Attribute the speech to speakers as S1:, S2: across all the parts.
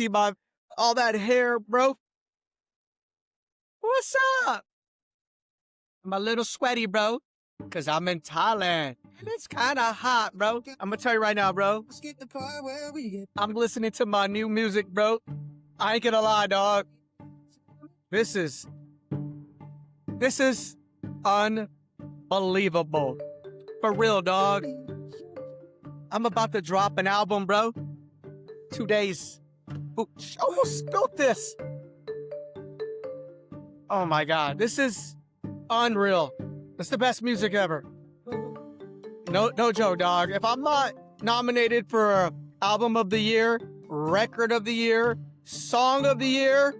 S1: lefty, all that hair, bro. What's up? I'm a little sweaty, bro, because I'm in Thailand. And it's kind of hot, bro. I'm going to tell you right now, bro. I'm listening to my new music, bro. I ain't gonna lie, dog. This is unbelievable. For real, dog. I'm about to drop an album, bro. 2 days. Ooh, almost spilled this. Oh my God, this is unreal. It's the best music ever. No joke, dog. If I'm not nominated for Album of the Year, Record of the Year, Song of the Year,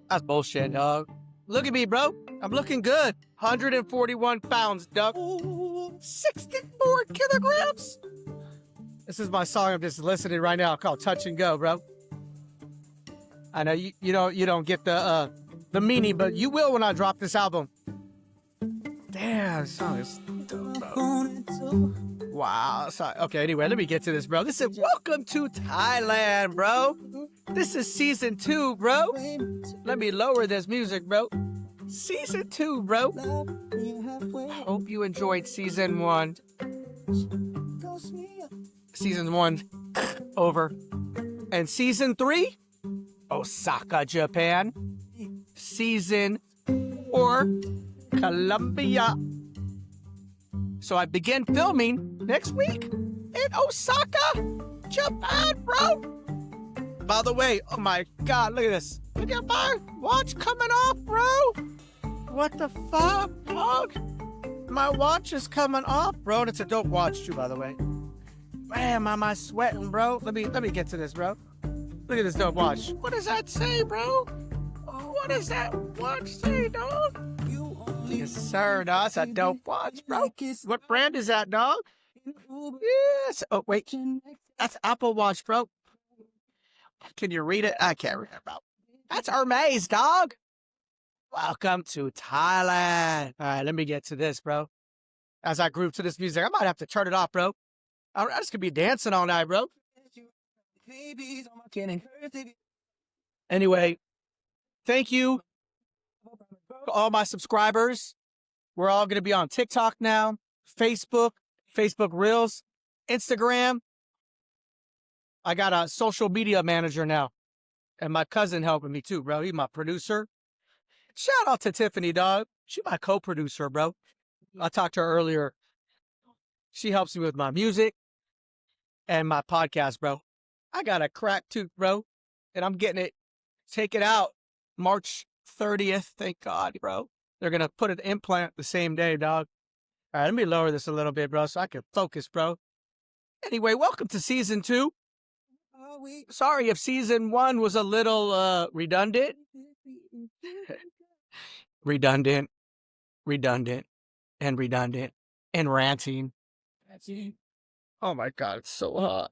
S1: that's bullshit, dog. Look at me, bro. I'm looking good. 141 pounds, dog. 64 kilograms. This is my song I'm just listening right now called Touch and Go, bro. I know you don't get the meaning, but you will when I drop this album. Damn, this song is dope, bro. Wow. Sorry. Okay, anyway, let me get to this, bro. This is Welcome to Thailand, bro. This is season 2, bro. Let me lower this music, bro. Season 2, bro. I hope you enjoyed season 1. Season 1 over. And season 3, Osaka, Japan. Season 4, Colombia. So I begin filming next week in Osaka, Japan, bro. By the way, oh my God, look at this. Look at my watch coming off, bro. What the fuck, dog? My watch is coming off, bro. And it's a dope watch too, by the way. Man, am I sweating, bro? Let me get to this, bro. Look at this dope watch. What does that say, bro? What does that watch say, dog? Yes, sir, dog. That's a dope watch, bro. What brand is that, dog? Yes. Oh, wait. That's Apple Watch, bro. Can you read it? I can't read it, bro. That's Hermes, dog. Welcome to Thailand. All right, let me get to this, bro. As I groove to this music, I might have to turn it off, bro. I just could be dancing all night, bro. Anyway, thank you to all my subscribers. We're all going to be on TikTok now, Facebook Reels, Instagram. I got a social media manager now. And my cousin helping me too, bro. He's my producer. Shout out to Tiffany, dog. She's my co-producer, bro. I talked to her earlier. She helps me with my music and my podcast, bro. I got a cracked tooth, bro. And I'm getting it taken out March 30th. Thank God, bro. They're going to put an implant the same day, dog. All right, let me lower this a little bit, bro, so I can focus, bro. Anyway, welcome to season 2. Sorry if season 1 was a little redundant. redundant, and ranting. Oh my God, it's so hot.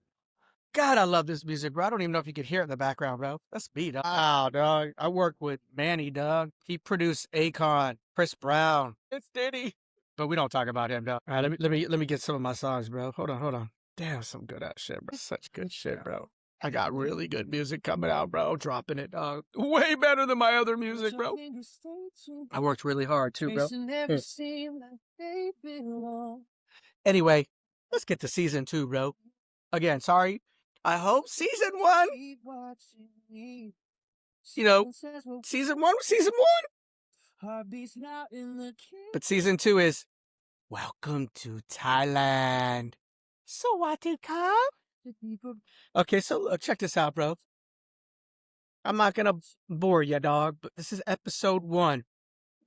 S1: God, I love this music, bro. I don't even know if you could hear it in the background, bro. That's me, dog. Wow, dog. I work with Manny, dog. He produced Akon, Chris Brown. It's Diddy. But we don't talk about him, dog. All right, let me get some of my songs, bro. Hold on. Damn, some good ass shit, bro. Such good shit, bro. I got really good music coming out, bro. Dropping it, dog. Way better than my other music, bro. I worked really hard too, bro. Anyway, let's get to season 2, bro. Again, sorry. I hope season 1, season 1 was season 1. But season 2 is Welcome to Thailand. Sawadee-ka. Okay, so look, check this out, bro. I'm not going to bore you, dog, but this is episode 1.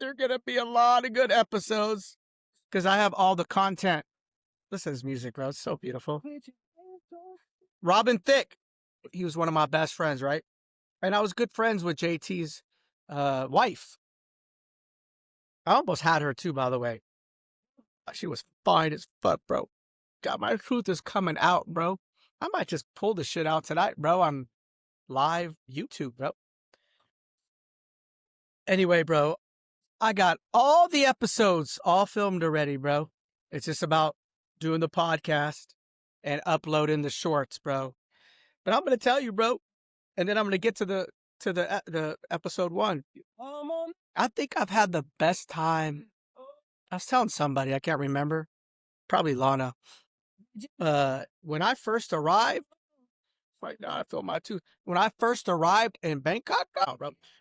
S1: There are going to be a lot of good episodes because I have all the content. Listen to this music, bro. It's so beautiful. Robin Thicke, he was one of my best friends, right? And I was good friends with JT's wife. I almost had her too, by the way. She was fine as fuck, bro. God, my truth is coming out, bro. I might just pull the shit out tonight, bro, on live YouTube, bro. Anyway, bro, I got all the episodes all filmed already, bro. It's just about doing the podcast and uploading the shorts, bro. But I'm gonna tell you, bro, and then I'm gonna get to the episode 1. I think I've had the best time. I was telling somebody, I can't remember, probably Lana. When I first arrived, right now I feel my tooth. When I first arrived in Bangkok,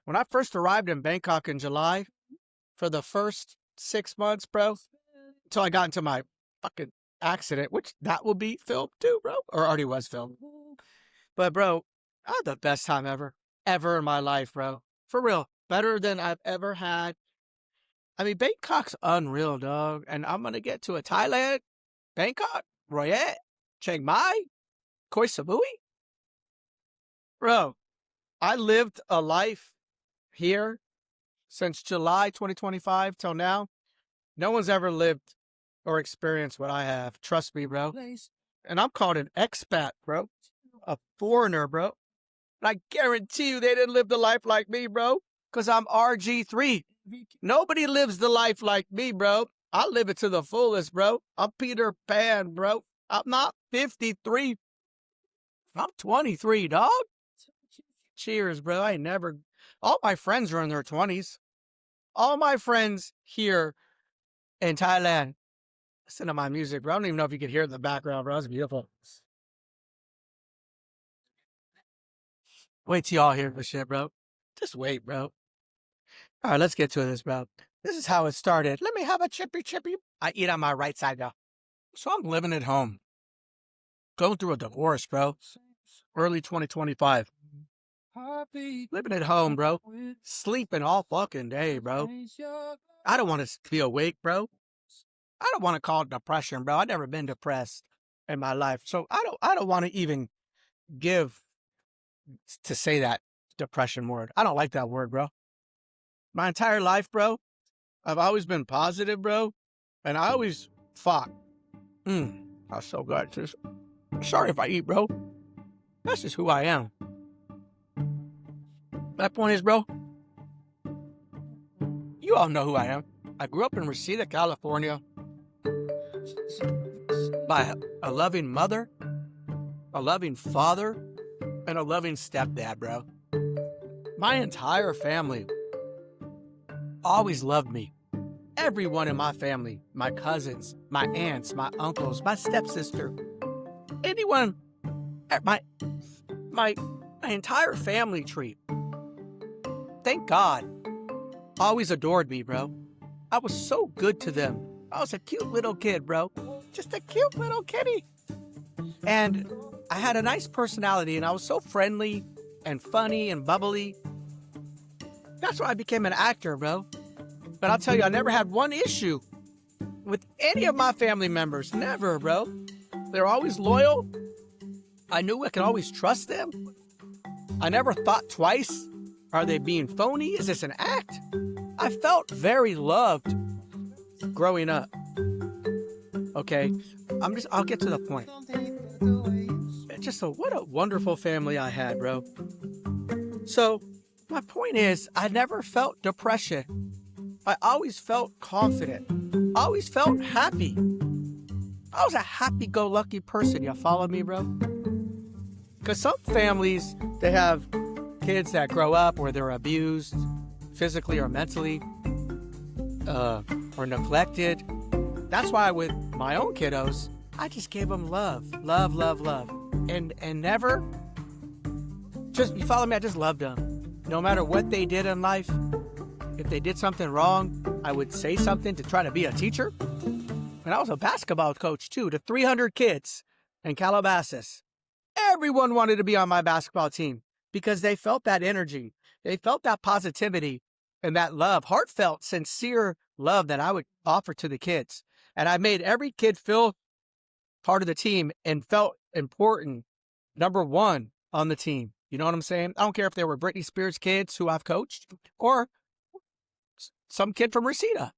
S1: when I first arrived in Bangkok in July, for the first 6 months, bro, until I got into my fucking accident, which that will be filmed too, bro, or already was filmed. But bro, I had the best time ever in my life, bro. For real, better than I've ever had. I mean, Bangkok's unreal, dog. And I'm gonna get to Thailand, Bangkok, Roy Chiang Mai, Koh Samui. Bro, I lived a life here since July 2025 till now. No one's ever lived or experienced what I have. Trust me, bro. And I'm called an expat, bro. A foreigner, bro. And I guarantee you they didn't live the life like me, bro. Because I'm RG3. Nobody lives the life like me, bro. I live it to the fullest, bro. I'm Peter Pan, bro. I'm not 53. I'm 23, dog. Cheers, bro. I ain't never... All my friends are in their 20s. All my friends here in Thailand listen to my music, bro. I don't even know if you can hear it in the background, bro. It's beautiful. Wait till y'all hear this shit, bro. Just wait, bro. All right, let's get to this, bro. This is how it started. Let me have a chippy. I eat on my right side, though. So I'm living at home. Going through a divorce, bro. Early 2025. Living at home, bro. Sleeping all fucking day, bro. I don't want to be awake, bro. I don't want to call it depression, bro. I've never been depressed in my life. So I don't want to even give to say that depression word. I don't like that word, bro. My entire life, bro, I've always been positive, bro. And I always fought. That's so good. Just, sorry if I eat, bro. That's just who I am. My point is, bro, you all know who I am. I grew up in Reseda, California, by a loving mother, a loving father, and a loving stepdad, bro. My entire family always loved me. Everyone in my family, my cousins, my aunts, my uncles, my stepsister, anyone, my entire family tree, thank God, always adored me, bro. I was so good to them. I was a cute little kid, bro. Just a cute little kitty. And I had a nice personality, and I was so friendly and funny and bubbly. That's why I became an actor, bro. But I'll tell you, I never had one issue with any of my family members. Never, bro. They're always loyal. I knew I could always trust them. I never thought twice. Are they being phony? Is this an act? I felt very loved growing up. Okay, I'll get to the point. What a wonderful family I had, bro. So, my point is, I never felt depression. I always felt confident. I always felt happy. I was a happy-go-lucky person. You follow me, bro? Because some families, they have kids that grow up where they're abused, physically or mentally, or neglected. That's why with my own kiddos, I just gave them love. And never, just, you follow me, I just loved them. No matter what they did in life, if they did something wrong, I would say something to try to be a teacher. And I was a basketball coach too, to 300 kids in Calabasas. Everyone wanted to be on my basketball team because they felt that energy. They felt that positivity and that love, heartfelt, sincere love that I would offer to the kids. And I made every kid feel part of the team and felt important, number one on the team. You know what I'm saying? I don't care if they were Britney Spears kids who I've coached or some kid from Reseda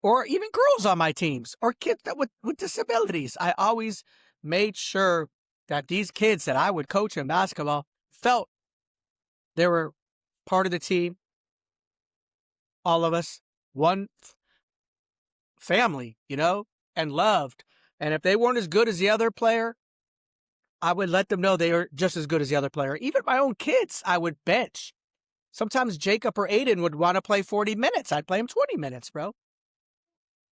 S1: or even girls on my teams or kids that with disabilities. I always made sure that these kids that I would coach in basketball felt they were part of the team. All of us, one family, you know, and loved. And if they weren't as good as the other player, I would let them know they are just as good as the other player. Even my own kids, I would bench. Sometimes Jacob or Aiden would want to play 40 minutes. I'd play him 20 minutes, bro.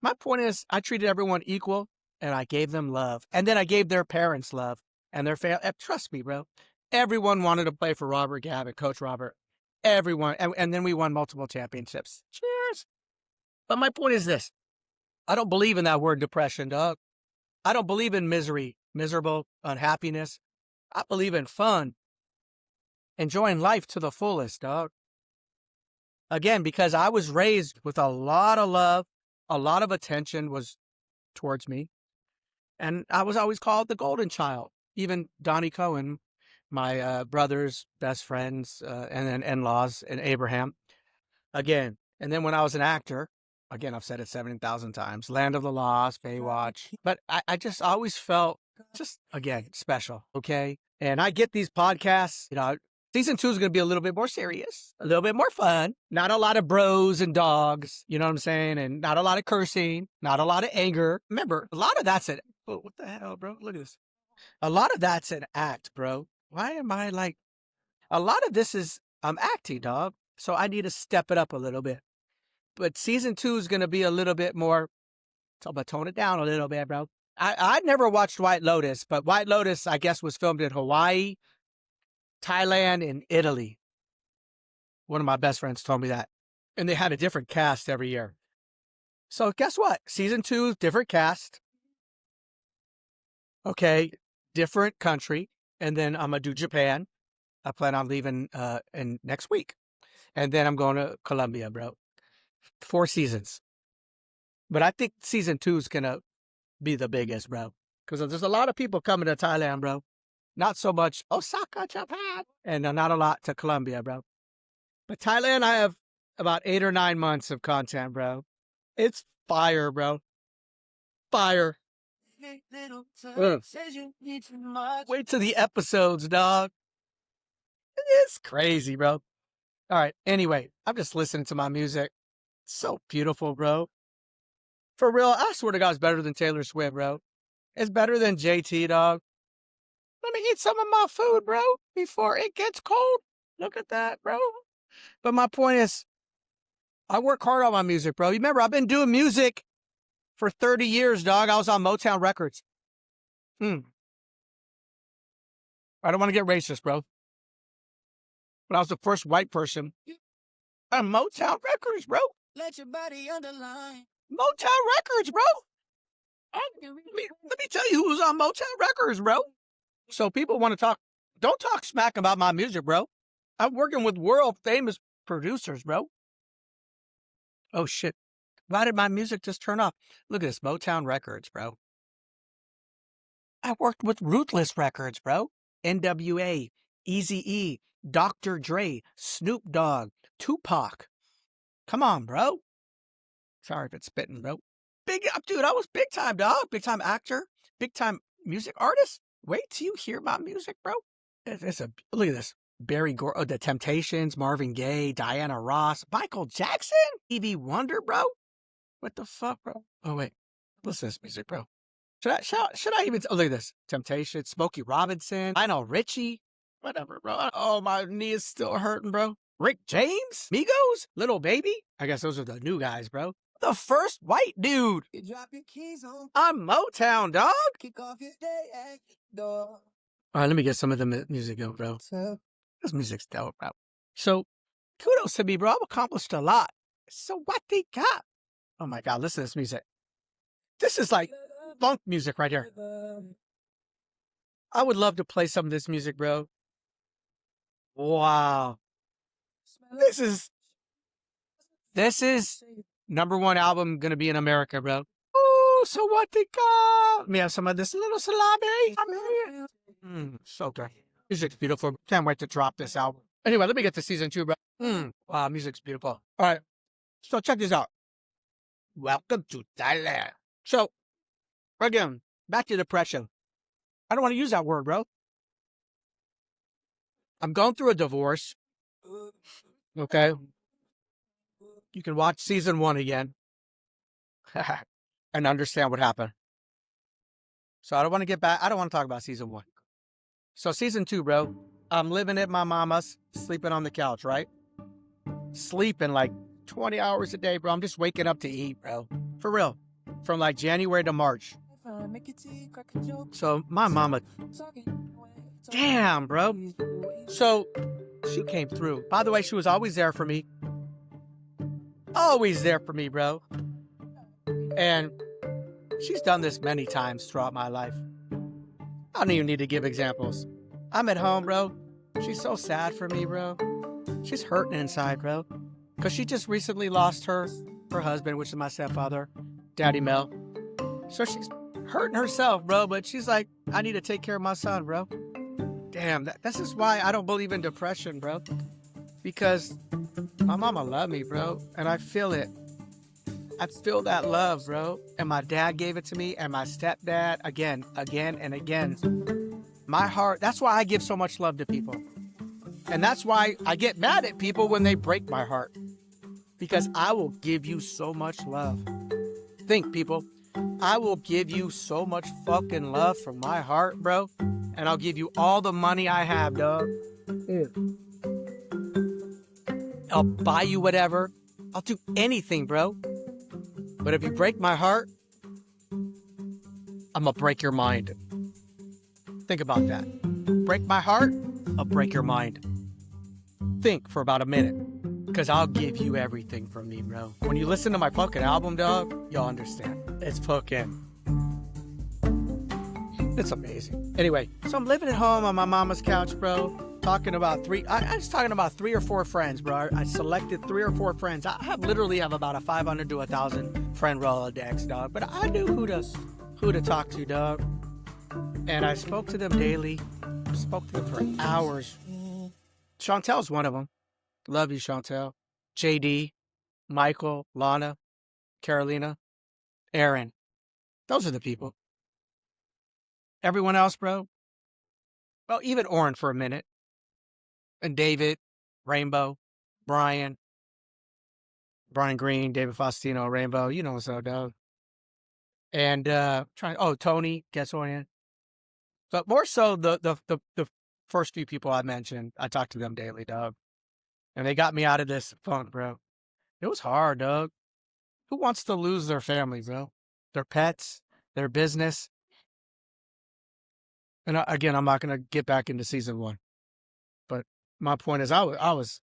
S1: My point is, I treated everyone equal, and I gave them love. And then I gave their parents love and their family. Trust me, bro. Everyone wanted to play for Robert Gavin, Coach Robert. Everyone. And then we won multiple championships. Cheers. But my point is this. I don't believe in that word depression, dog. I don't believe in misery, miserable, unhappiness. I believe in fun. Enjoying life to the fullest, dog. Again, because I was raised with a lot of love, a lot of attention was towards me. And I was always called the golden child. Even Donnie Cohen, my brother's best friends and then in-laws, and Abraham. Again, and then when I was an actor, again, I've said it 70,000 times, Land of the Lost, Baywatch. But I just always felt just, again, special, okay? And I get these podcasts, season 2 is going to be a little bit more serious, a little bit more fun. Not a lot of bros and dogs, you know what I'm saying? And not a lot of cursing, not a lot of anger. Remember, a lot of that's an, oh, what the hell, bro? Look at this. A lot of that's an act, bro. Why am I like, a lot of this is, I'm acting, dog. So I need to step it up a little bit. But season 2 is going to be a little bit more, so I'm going to tone it down a little bit, bro. I never watched White Lotus, but White Lotus, I guess, was filmed in Hawaii, Thailand, and Italy. One of my best friends told me that. And they had a different cast every year. So guess what? Season 2, different cast. Okay, different country. And then I'm going to do Japan. I plan on leaving in next week. And then I'm going to Colombia, bro. 4 seasons. But I think season 2 is going to be the biggest, bro. Because there's a lot of people coming to Thailand, bro. Not so much Osaka, Japan. And not a lot to Colombia, bro. But Thailand, I have about 8 or 9 months of content, bro. It's fire, bro. Fire. Wait till the episodes, dog. It's crazy, bro. All right. Anyway, I'm just listening to my music. It's so beautiful, bro. For real, I swear to God, it's better than Taylor Swift, bro. It's better than JT, dog. Let me eat some of my food, bro, before it gets cold. Look at that, bro. But my point is, I work hard on my music, bro. You remember, I've been doing music for 30 years, dog. I was on Motown Records. I don't want to get racist, bro. But I was the first white person on Motown Records, bro. Let your body underline. Motown Records, bro. Let me tell you who's on Motown Records, bro. So people want to talk. Don't talk smack about my music, bro. I'm working with world famous producers, bro. Oh, shit. Why did my music just turn off? Look at this. Motown Records, bro. I worked with Ruthless Records, bro. NWA, Eazy-E, Dr. Dre, Snoop Dogg, Tupac. Come on, bro. Sorry if it's spitting, bro. Dude, I was big time, dog. Big time actor. Big time music artist. Wait till you hear my music, bro. Look at this. Barry Gore, The Temptations, Marvin Gaye, Diana Ross, Michael Jackson, Stevie Wonder, bro. What the fuck, bro? Oh, wait. Listen to this music, bro. Should I even, look at this. Temptations, Smokey Robinson, Lionel Richie. Whatever, bro. Oh, my knee is still hurting, bro. Rick James, Migos, Little Baby. I guess those are the new guys, bro. The first white dude. I'm Motown, dog. Kick off your day at the door. All right, let me get some of the music going, bro. This music's dope, bro. So, kudos to me, bro. I've accomplished a lot. So what they got? Oh my God, listen to this music. This is like funk music right here. I would love to play some of this music, bro. Wow. This is #1 album gonna be in America, bro. Ooh, so what they got? Let me have some of this little salami. So good. Music's beautiful. Can't wait to drop this album. Anyway, let me get to season 2, bro. Wow, music's beautiful. All right. So check this out. Welcome to Thailand. So, again, back to depression. I don't want to use that word, bro. I'm going through a divorce. Okay. You can watch season 1 again and understand what happened. So I don't want to get back. I don't want to talk about season 1. So season 2, bro, I'm living at my mama's, sleeping on the couch, right? Sleeping like 20 hours a day, bro. I'm just waking up to eat, bro. For real. From like January to March. So my mama, damn, bro. So she came through. By the way, she was always there for me. Always there for me, bro. And she's done this many times throughout my life. I don't even need to give examples. I'm at home, bro. She's so sad for me, bro. She's hurting inside, bro. Because she just recently lost her husband, which is my stepfather, Daddy Mel. So she's hurting herself, bro. But she's like, I need to take care of my son, bro. Damn, this is why I don't believe in depression, bro. Because my mama loved me, bro. And I feel it. I feel that love, bro. And my dad gave it to me, and my stepdad, again and again. My heart, that's why I give so much love to people. And that's why I get mad at people when they break my heart. Because I will give you so much love. Think, people. I will give you so much fucking love from my heart, bro. And I'll give you all the money I have, dog. I'll buy you whatever. I'll do anything, bro. But if you break my heart, I'm gonna break your mind. Think about that. Break my heart, I'll break your mind. Think for about a minute. Because I'll give you everything from me, bro. When you listen to my fucking album, dog, you'll understand. It's fucking... It's amazing. Anyway, so I'm living at home on my mama's couch, bro. Talking about I was talking about 3 or 4 friends, bro. I selected 3 or 4 friends. I literally have about a 500 to 1,000 friend Rolodex, dog. But I knew who to talk to, dog. And I spoke to them daily. Spoke to them for hours. Chantel's one of them. Love you, Chantel. JD, Michael, Lana, Carolina, Aaron. Those are the people. Everyone else, bro. Well, even Oren for a minute. And David, Rainbow, Brian Green, David Faustino, Rainbow. You know what's up, dog. And Tony, guess what? But more so the first few people I mentioned, I talk to them daily, dog. And they got me out of this funk, bro. It was hard, dog. Who wants to lose their family, bro? Their pets, their business. And again, I'm not going to get back into season 1. But my point is I was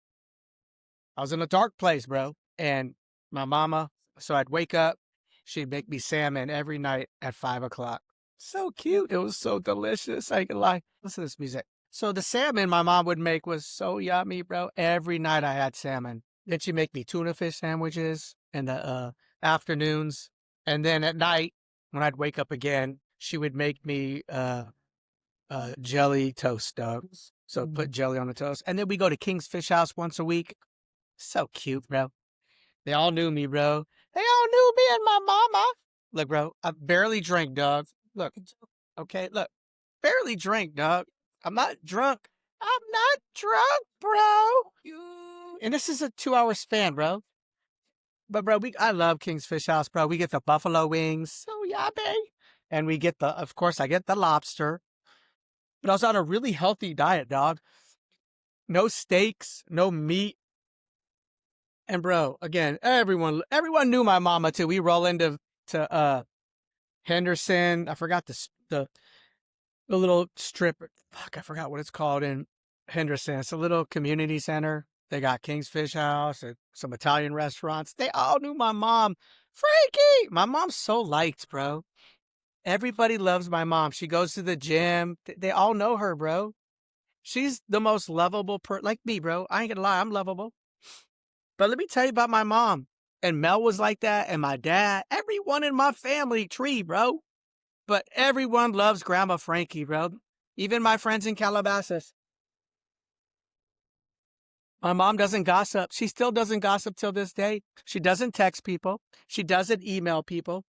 S1: in a dark place, bro. And my mama, so I'd wake up, she'd make me salmon every night at 5 o'clock. So cute. It was so delicious. I can lie. Listen to this music. So the salmon my mom would make was so yummy, bro. Every night I had salmon. Then she'd make me tuna fish sandwiches in the afternoons. And then at night, when I'd wake up again, she would make me jelly toast, dog. So put jelly on the toast. And then we go to King's Fish House once a week. So cute, bro. They all knew me, bro. They all knew me and my mama. Look, bro, I barely drank, dog. Look, okay, look. Barely drank, dog. I'm not drunk. I'm not drunk, bro. And this is a 2-hour span, bro. But, bro, I love King's Fish House, bro. We get the buffalo wings. So yummy. And we get of course, I get the lobster. But I was on a really healthy diet, dog. No steaks, no meat. And, bro, again, everyone knew my mama, too. We roll into Henderson. I forgot the little strip. Fuck, I forgot what it's called in Henderson. It's a little community center. They got King's Fish House and some Italian restaurants. They all knew my mom. Frankie! My mom's so liked, bro. Everybody loves my mom. She goes to the gym. They all know her, bro. She's the most lovable like me, bro. I ain't gonna lie, I'm lovable. But let me tell you about my mom. And Mel was like that, and my dad. Everyone in my family tree, bro. But everyone loves Grandma Frankie, bro. Even my friends in Calabasas. My mom doesn't gossip. She still doesn't gossip till this day. She doesn't text people. She doesn't email people.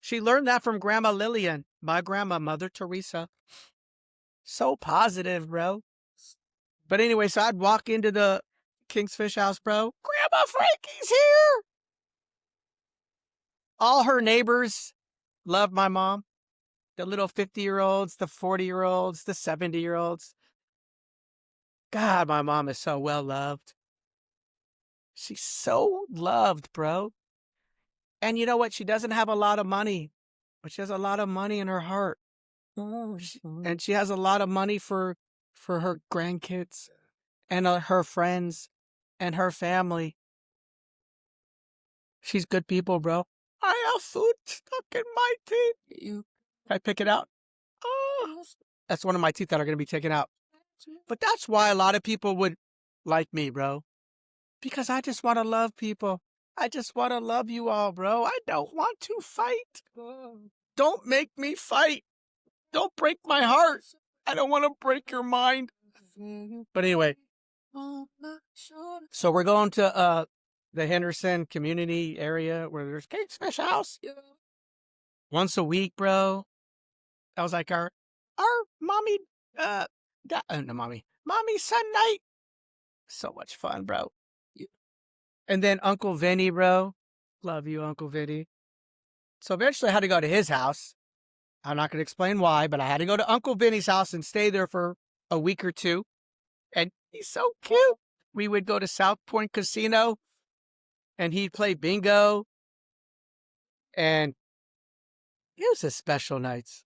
S1: She learned that from Grandma Lillian, my grandma, Mother Teresa. So positive, bro. But anyway, so I'd walk into the King's Fish House, bro. Grandma Frankie's here. All her neighbors loved my mom. The little 50-year-olds, the 40-year-olds, the 70-year-olds. God, my mom is so well loved. She's so loved, bro. And you know what? She doesn't have a lot of money, but she has a lot of money in her heart. And she has a lot of money for her grandkids and her friends and her family. She's good people, bro. I have food stuck in my teeth. Can I pick it out? Oh, that's one of my teeth that are going to be taken out. But that's why a lot of people would like me, bro. Because I just want to love people. I just want to love you all, bro. I don't want to fight. Don't make me fight. Don't break my heart. I don't want to break your mind. But anyway, so we're going to the Henderson community area where there's Cake Smash House. Once a week, bro. That was like our mommy, mommy son night. So much fun, bro. And then Uncle Vinny, bro. Love you, Uncle Vinny. So eventually I had to go to his house. I'm not going to explain why, but I had to go to Uncle Vinny's house and stay there for a week or two. And he's so cute. We would go to South Point Casino and he'd play bingo. And it was a special nights.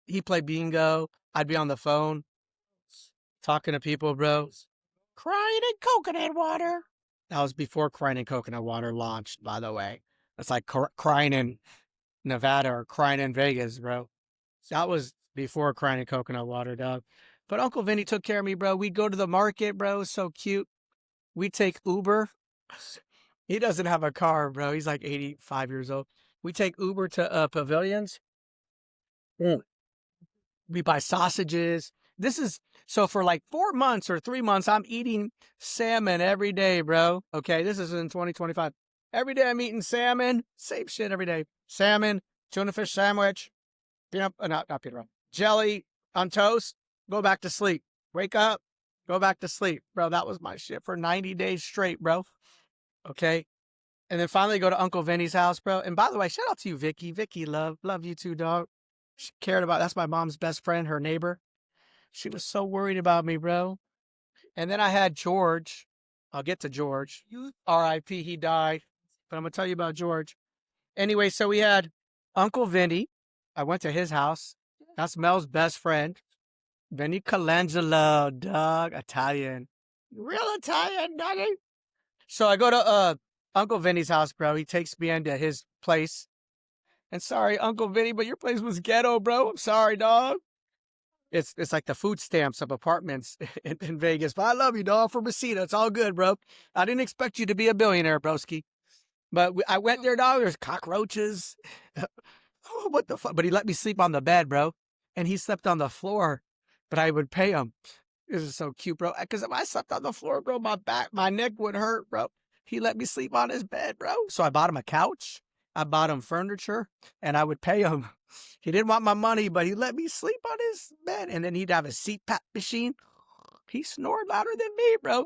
S1: He'd play bingo. I'd be on the phone talking to people, bro. Crying in coconut water. That was before Crying in Coconut Water launched, by the way. It's like Crying in Nevada or Crying in Vegas, bro. That was before Crying in Coconut Water, dog. But Uncle Vinny took care of me, bro. We'd go to the market, bro. So cute. We'd take Uber. He doesn't have a car, bro. He's like 85 years old. We take Uber to Pavilions. We buy sausages. So for like 4 months or 3 months, I'm eating salmon every day, bro. Okay, this is in 2025. Every day I'm eating salmon. Same shit every day. Salmon, tuna fish sandwich, not peanut butter, jelly on toast, go back to sleep. Wake up, go back to sleep. Bro, that was my shit for 90 days straight, bro. Okay? And then finally go to Uncle Vinny's house, bro. And by the way, shout out to you, Vicky. Vicky, love you too, dog. She cared about, that's my mom's best friend, her neighbor. She was so worried about me, bro. And then I had George. I'll get to George. R.I.P. He died. But I'm going to tell you about George. Anyway, so we had Uncle Vinny. I went to his house. That's Mel's best friend. Vinny Colangelo, dog. Italian. Real Italian, doggy. So I go to Uncle Vinny's house, bro. He takes me into his place. And sorry, Uncle Vinny, but your place was ghetto, bro. I'm sorry, dog. It's like the food stamps of apartments in Vegas. But I love you, dog, for Mesita. It's all good, bro. I didn't expect you to be a billionaire, broski. But I went there, dog. There's cockroaches. Oh, what the fuck? But he let me sleep on the bed, bro. And he slept on the floor. But I would pay him. This is so cute, bro. Because if I slept on the floor, bro, my neck would hurt, bro. He let me sleep on his bed, bro. So I bought him a couch. I bought him furniture. And I would pay him. He didn't want my money, but he let me sleep on his bed. And then he'd have a CPAP machine. He snored louder than me, bro.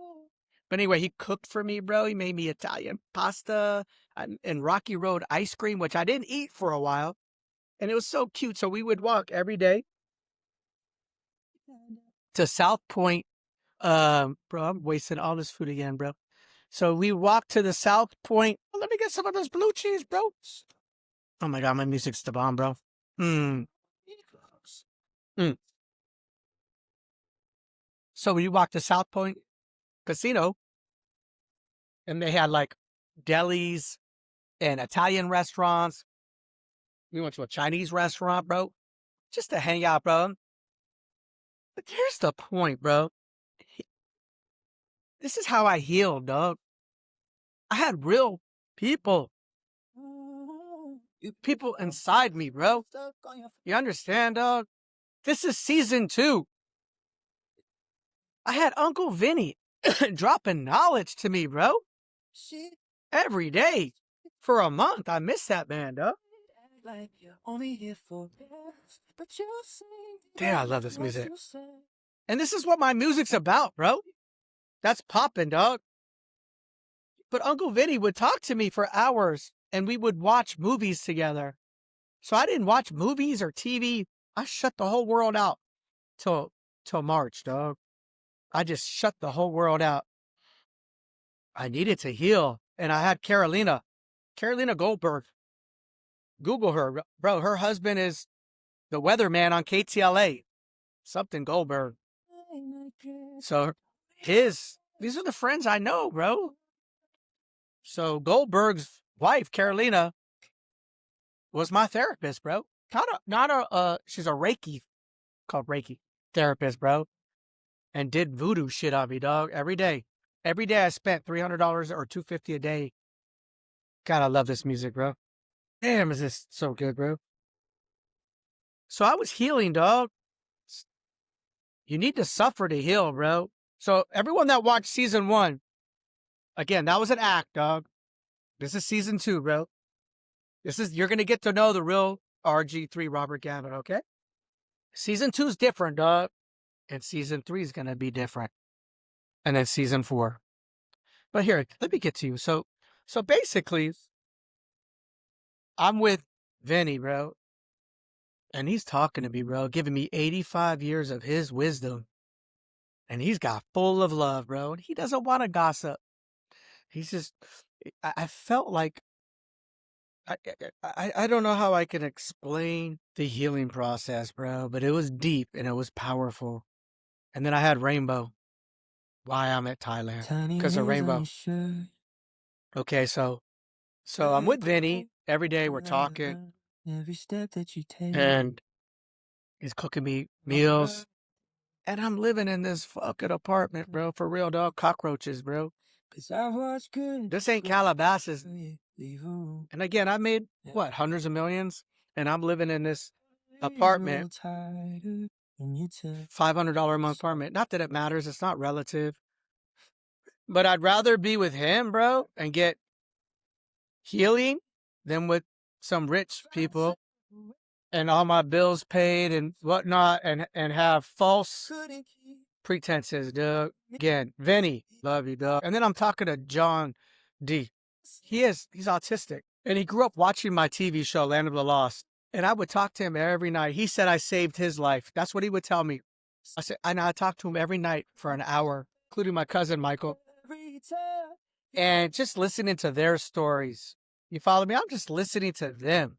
S1: But anyway, he cooked for me, bro. He made me Italian pasta and Rocky Road ice cream, which I didn't eat for a while. And it was so cute. So we would walk every day to South Point. Bro, I'm wasting all this food again, bro. So we walked to the South Point. Oh, let me get some of this blue cheese, bro. Oh my God, my music's the bomb, bro. So we walked to South Point Casino, and they had like delis and Italian restaurants. We went to a Chinese restaurant, bro, just to hang out, bro. But here's the point, bro. This is how I healed, dog. I had real people. People inside me, bro. You understand, dog? This is season 2. I had Uncle Vinny dropping knowledge to me, bro. Every day. For a month. I miss that man, dog. Damn, I love this music. And this is what my music's about, bro. That's popping, dog. But Uncle Vinny would talk to me for hours, and we would watch movies together. So I didn't watch movies or TV I shut the whole world out till March, dog. I just shut the whole world out. I needed to heal. And I had Carolina Goldberg. Google her, bro. Her husband is the weatherman on KTLA. Something Goldberg. So these are the friends I know, bro. So Goldberg's wife, Carolina, was my therapist, bro. She's a Reiki, called Reiki therapist, bro. And did voodoo shit on me, dog, every day. Every day I spent $300 or $250 a day. God, I love this music, bro. Damn, is this so good, bro? So I was healing, dog. You need to suffer to heal, bro. So everyone that watched season 1, again, that was an act, dog. This is season 2, bro. You're going to get to know the real RG3 Robert Gavin, okay? Season 2 is different, dog. And season 3 is going to be different. And then season 4. But here, let me get to you. So basically, I'm with Vinny, bro. And he's talking to me, bro, giving me 85 years of his wisdom. And he's got full of love, bro. And he doesn't want to gossip. He's just, I felt like, I don't know how I can explain the healing process, bro, but it was deep and it was powerful. And then I had Rainbow. Why I'm at Thailand. Because of Rainbow. Okay, so I'm with Vinny. Every day we're talking. Every step that you take. And he's cooking me meals. And I'm living in this fucking apartment, bro. For real, dog. Cockroaches, bro. This ain't Calabasas. And again, I made, hundreds of millions? And I'm living in this apartment. $500 a month apartment. Not that it matters. It's not relative. But I'd rather be with him, bro, and get healing than with some rich people and all my bills paid and whatnot and have false pretenses, dog. Again, Vinny, love you, dog. And then I'm talking to John D. He's autistic. And he grew up watching my TV show, Land of the Lost. And I would talk to him every night. He said I saved his life. That's what he would tell me. I talked to him every night for an hour, including my cousin Michael. And just listening to their stories. You follow me? I'm just listening to them.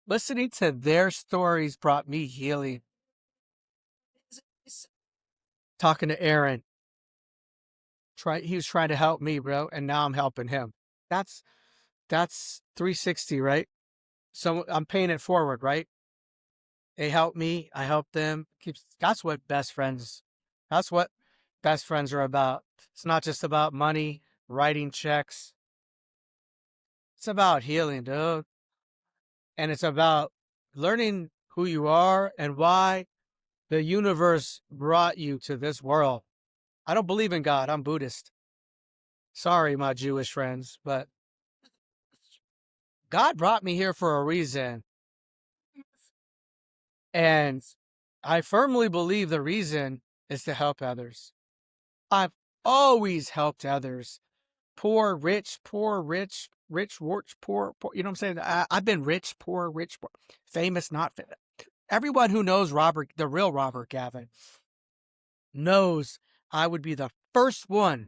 S1: Listening to their stories brought me healing. Talking to Aaron. He was trying to help me, bro, and now I'm helping him. That's 360, right? So I'm paying it forward, right? They help me, I help them. That's what best friends are about. It's not just about money, writing checks. It's about healing, dude. And it's about learning who you are and why the universe brought you to this world. I don't believe in God. I'm Buddhist. Sorry, my Jewish friends, but God brought me here for a reason. And I firmly believe the reason is to help others. I've always helped others. Poor, rich, poor, rich, rich, poor. You know what I'm saying? I've been rich, poor, famous, not famous. Everyone who knows Robert, the real Robert Gavin, knows I would be the first one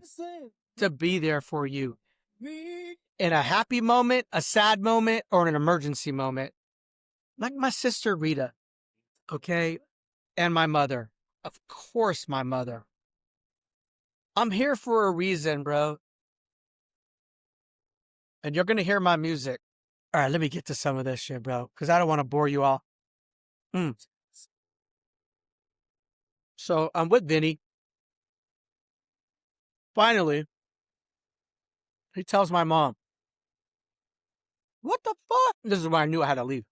S1: to be there for you. In a happy moment, a sad moment, or an emergency moment. Like my sister Rita, okay? And my mother. Of course, my mother. I'm here for a reason, bro. And you're going to hear my music. All right, let me get to some of this shit, bro, because I don't want to bore you all. So I'm with Vinny. Finally, he tells my mom, what the fuck? This is when I knew I had to leave.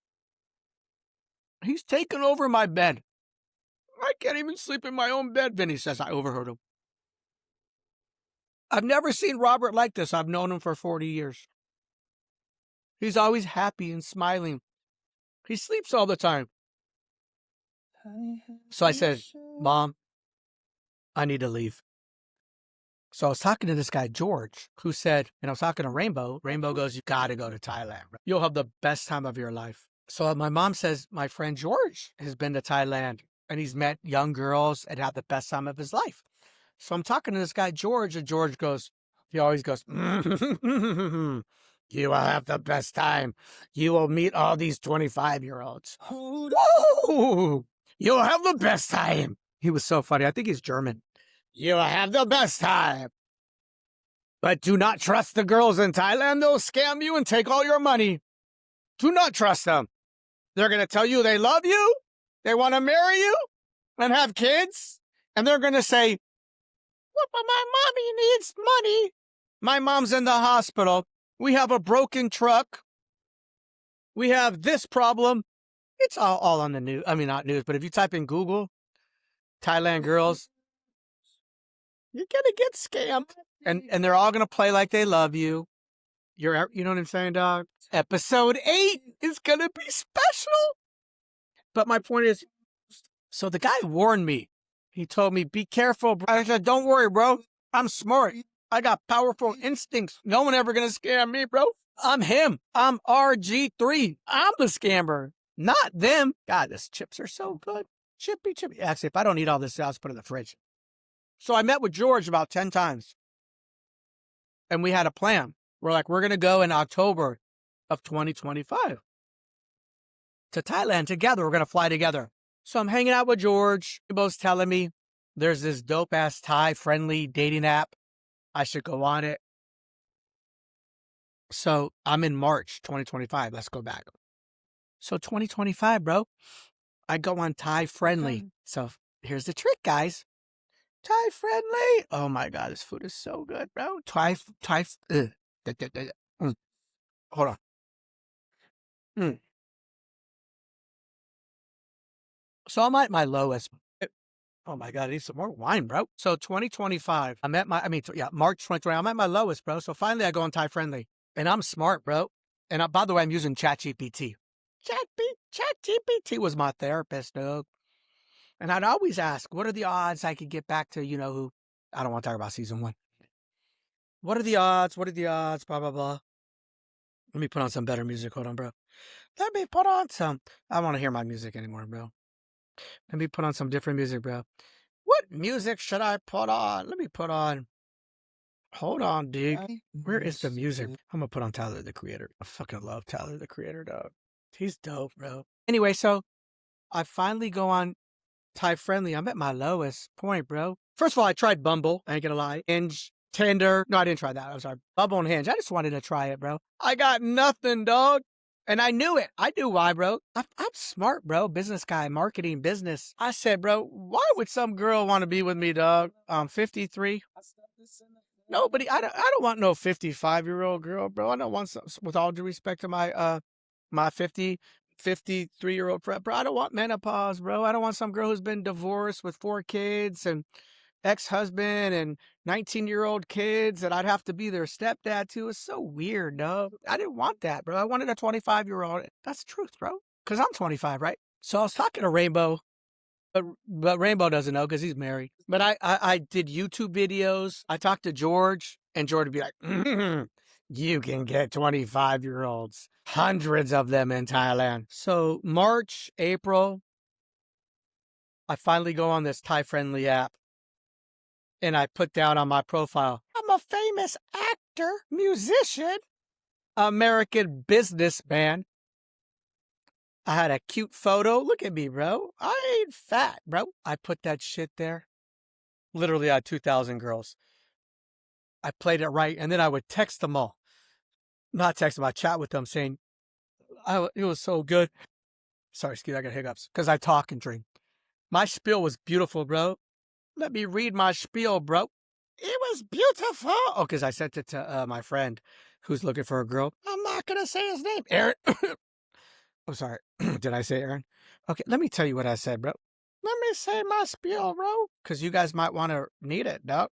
S1: He's taken over my bed. I can't even sleep in my own bed, Vinny says. I overheard him. I've never seen Robert like this. I've known him for 40 years. He's always happy and smiling. He sleeps all the time. So I said, Mom, I need to leave. So I was talking to this guy, George, who said, and I was talking to Rainbow. Rainbow goes, you got to go to Thailand. You'll have the best time of your life. So my mom says my friend George has been to Thailand and he's met young girls and had the best time of his life. So I'm talking to this guy, George, and George goes, he always goes, you will have the best time. You will meet all these 25-year-olds. Woo! You'll have the best time. He was so funny. I think he's German. You'll have the best time. But do not trust the girls in Thailand. They'll scam you and take all your money. Do not trust them. They're going to tell you they love you. They want to marry you and have kids. And they're going to say, well, but my mommy needs money. My mom's in the hospital. We have a broken truck. We have this problem. It's all on the news. I mean, not news, but if you type in Google, Thailand girls, you're going to get scammed. And they're all going to play like they love you. You know what I'm saying, dog? Episode 8 is going to be special. But my point is, so the guy warned me. He told me, be careful, bro. I said, don't worry, bro. I'm smart. I got powerful instincts. No one ever going to scam me, bro. I'm him. I'm RG3. I'm the scammer, not them. God, these chips are so good. Chippy. Actually, if I don't eat all this, I'll just put it in the fridge. So I met with George about 10 times. And we had a plan. We're like, we're going to go in October of 2025 to Thailand together. We're going to fly together. So I'm hanging out with George. Bo's telling me there's this dope-ass Thai-friendly dating app. I should go on it. So I'm in March 2025. Let's go back. So 2025, bro, I go on Thai-friendly. So here's the trick, guys. Thai-friendly. Oh, my God. This food is so good, bro. Hold on. So I'm at my lowest. Oh my God, I need some more wine, bro. So 2025, March 2020, I'm at my lowest, bro. So finally I go on Thai friendly and I'm smart, bro. And by the way, I'm using ChatGPT. ChatGPT was my therapist, dog. And I'd always ask, what are the odds I could get back to, you know, who? I don't want to talk about season 1. What are the odds? What are the odds? Blah, blah, blah. Let me put on some better music. Hold on, bro. Let me put on some. I don't want to hear my music anymore, bro. Let me put on some different music, bro. What music should I put on? Let me put on. Hold on, dude. Where is the music? I'm going to put on Tyler, the Creator. I fucking love Tyler, the Creator, dog. He's dope, bro. Anyway, so I finally go on Thai friendly. I'm at my lowest point, bro. First of all, I tried Bumble. I ain't gonna lie. Hinge, Tinder. No, I didn't try that. I'm sorry. Bumble and Hinge. I just wanted to try it, bro. I got nothing, dog. And I knew it. I knew why, bro. I'm smart, bro. Business guy, marketing, business. I said, bro, why would some girl want to be with me, dog? I'm 53. Nobody. I don't want no 55-year-old girl, bro. I don't want some, with all due respect to my 53-year-old friend, bro. I don't want menopause, bro. I don't want some girl who's been divorced with 4 kids and ex-husband and 19-year-old kids that I'd have to be their stepdad to. It's so weird, dog. I didn't want that, bro. I wanted a 25-year-old. That's the truth, bro. Because I'm 25, right? So I was talking to Rainbow, but Rainbow doesn't know because he's married. But I did YouTube videos. I talked to George, and George would be like, you can get 25-year-olds, hundreds of them in Thailand. So March, April, I finally go on this Thai-friendly app. And I put down on my profile, I'm a famous actor, musician, American businessman. I had a cute photo. Look at me, bro. I ain't fat, bro. I put that shit there. Literally, I had 2,000 girls. I played it right, and then I would text them all. Not text them, I chat with them saying, it was so good. Sorry, excuse me, I got hiccups. Because I talk and drink. My spiel was beautiful, bro. Let me read my spiel, bro. It was beautiful. Oh, because I sent it to my friend who's looking for a girl. I'm not going to say his name. Aaron. I'm sorry. Did I say Aaron? Okay, let me tell you what I said, bro. Let me say my spiel, bro. Because you guys might want to need it, dog.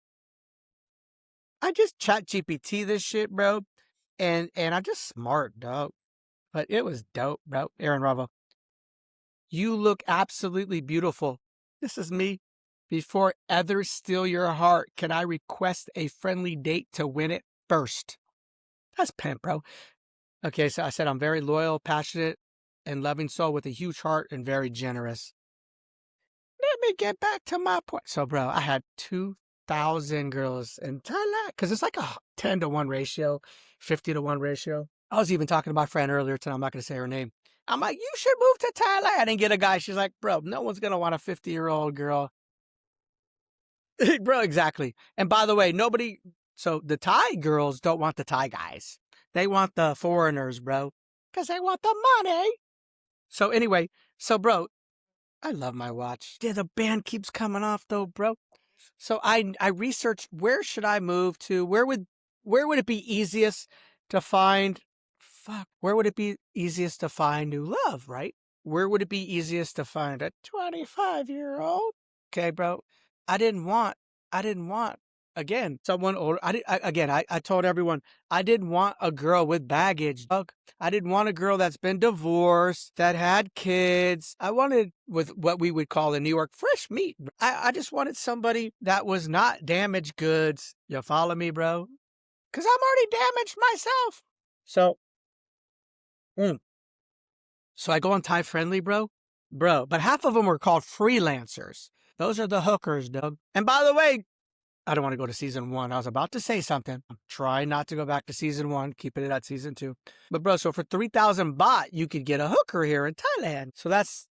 S1: I just chat GPT this shit, bro. And I'm just smart, dog. But it was dope, bro. Aaron Ravo. You look absolutely beautiful. This is me. Before others steal your heart, can I request a friendly date to win it first? That's pimp, bro. Okay, so I said I'm very loyal, passionate, and loving soul with a huge heart and very generous. Let me get back to my point. So, bro, I had 2,000 girls in Thailand because it's like a 10-to-1 ratio, 50-to-1 ratio. I was even talking to my friend earlier tonight. I'm not going to say her name. I'm like, you should move to Thailand and get a guy. She's like, bro, no one's going to want a 50-year-old girl. Bro, exactly. And by the way, so the Thai girls don't want the Thai guys. They want the foreigners, bro, because they want the money. So anyway, bro, I love my watch. Yeah, the band keeps coming off though, bro. So I researched, where should I move to? Where would it be easiest to find? Where would it be easiest to find new love, right? Where would it be easiest to find a 25-year-old? Okay, bro. I didn't want again someone older. I told everyone I didn't want a girl with baggage. I didn't want a girl that's been divorced, that had kids. I wanted with what we would call in New York fresh meat. I just wanted somebody that was not damaged goods. You follow me, bro? Because I'm already damaged myself. So I go on Thai Friendly, bro. But half of them were called freelancers. Those are the hookers, Doug. And by the way, I don't want to go to season 1. I was about to say something. I'm trying not to go back to season 1, keeping it at season 2. But bro, so for 3,000 baht, you could get a hooker here in Thailand. So that's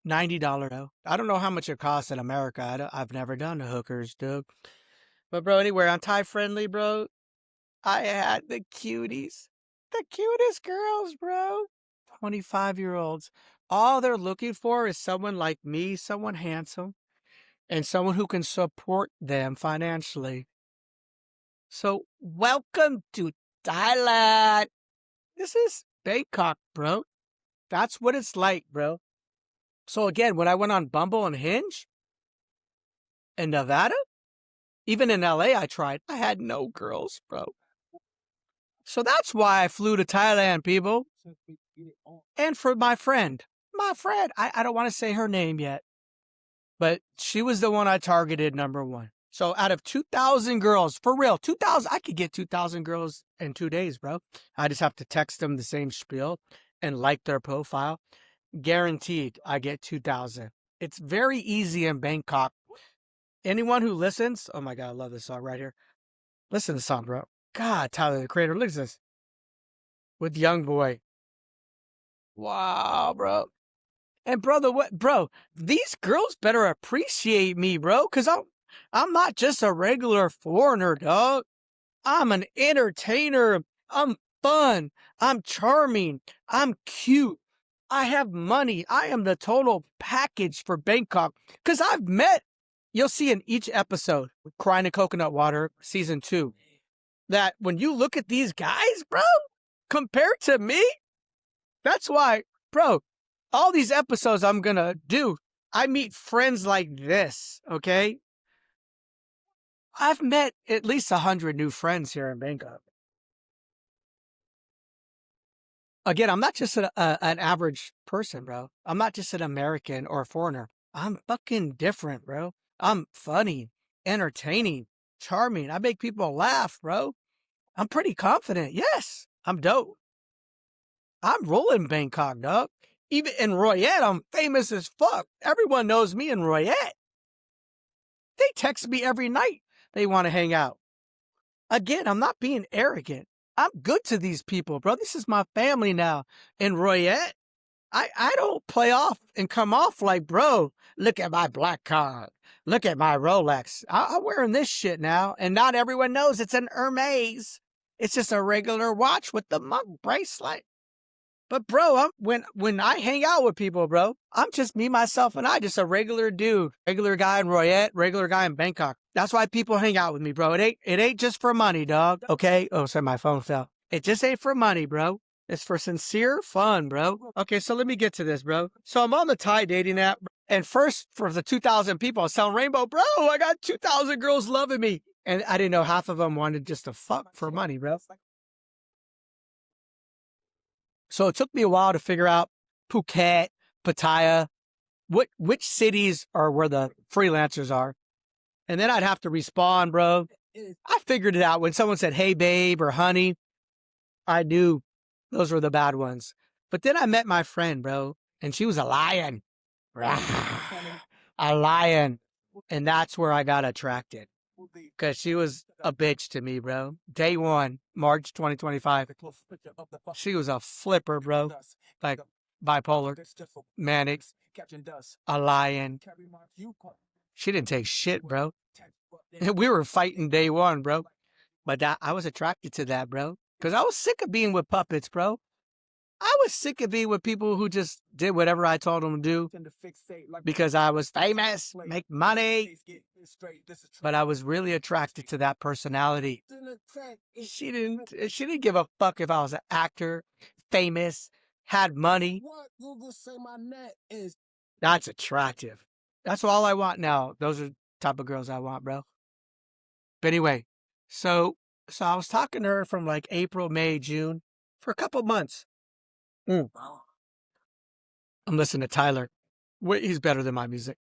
S1: $90 though. I don't know how much it costs in America. I've never done the hookers, Doug. But bro, anyway, on Thai Friendly, bro, I had the cuties. The cutest girls, bro. 25-year-olds. All they're looking for is someone like me, someone handsome, and someone who can support them financially. So, welcome to Thailand. This is Bangkok, bro. That's what it's like, bro. So again, when I went on Bumble and Hinge in Nevada, even in LA I tried, I had no girls, bro. So that's why I flew to Thailand, people. And for my friend, I don't want to say her name yet, but she was the one I targeted, number 1. So out of 2,000 girls, for real, 2,000, I could get 2,000 girls in 2 days, bro. I just have to text them the same spiel and like their profile. Guaranteed I get 2,000. It's very easy in Bangkok. Anyone who listens, oh my God, I love this song right here. Listen to the song, bro. God, Tyler, the Creator, look at this. With Young Boy. Wow, bro. And bro, these girls better appreciate me, bro, because I'm not just a regular foreigner, dog. I'm an entertainer. I'm fun. I'm charming. I'm cute. I have money. I am the total package for Bangkok. Because you'll see in each episode, Crying in Coconut Water, season 2, that when you look at these guys, bro, compared to me, that's why, bro, all these episodes I'm going to do, I meet friends like this, okay? I've met at least 100 new friends here in Bangkok. Again, I'm not just an average person, bro. I'm not just an American or a foreigner. I'm fucking different, bro. I'm funny, entertaining, charming. I make people laugh, bro. I'm pretty confident. Yes, I'm dope. I'm rolling Bangkok, dog. Even in Royette, I'm famous as fuck. Everyone knows me in Royette. They text me every night. They want to hang out. Again, I'm not being arrogant. I'm good to these people, bro. This is my family now. In Royette, I don't play off and come off like, bro, look at my black card. Look at my Rolex. I'm wearing this shit now. And not everyone knows it's an Hermes. It's just a regular watch with the monk bracelet. But bro, when I hang out with people, bro, I'm just me, myself, and I, just a regular dude, regular guy in Royette, regular guy in Bangkok. That's why people hang out with me, bro. It ain't just for money, dog. Okay. Oh, sorry, my phone fell. It just ain't for money, bro. It's for sincere fun, bro. Okay, so let me get to this, bro. So I'm on the Thai dating app, and first for the 2,000 people, I was telling Rainbow, bro, I got 2,000 girls loving me, and I didn't know half of them wanted just to fuck for money, bro. So it took me a while to figure out Phuket, Pattaya, which cities are where the freelancers are. And then I'd have to respond, bro. I figured it out when someone said, hey, babe, or honey. I knew those were the bad ones. But then I met my friend, bro, and she was a lion. A lion. And that's where I got attracted. Because she was a bitch to me, bro. Day one, March 2025. She was a flipper, bro. Like bipolar, manic, a lion. She didn't take shit, bro. We were fighting day one, bro. But I was attracted to that, bro. Because I was sick of being with puppets, bro. I was sick of being with people who just did whatever I told them to do because I was famous, make money. But I was really attracted to that personality. She didn't give a fuck if I was an actor, famous, had money. That's attractive. That's all I want now. Those are the type of girls I want, bro. But anyway, so I was talking to her from like April, May, June for a couple months. I'm listening to Tyler. He's better than my music.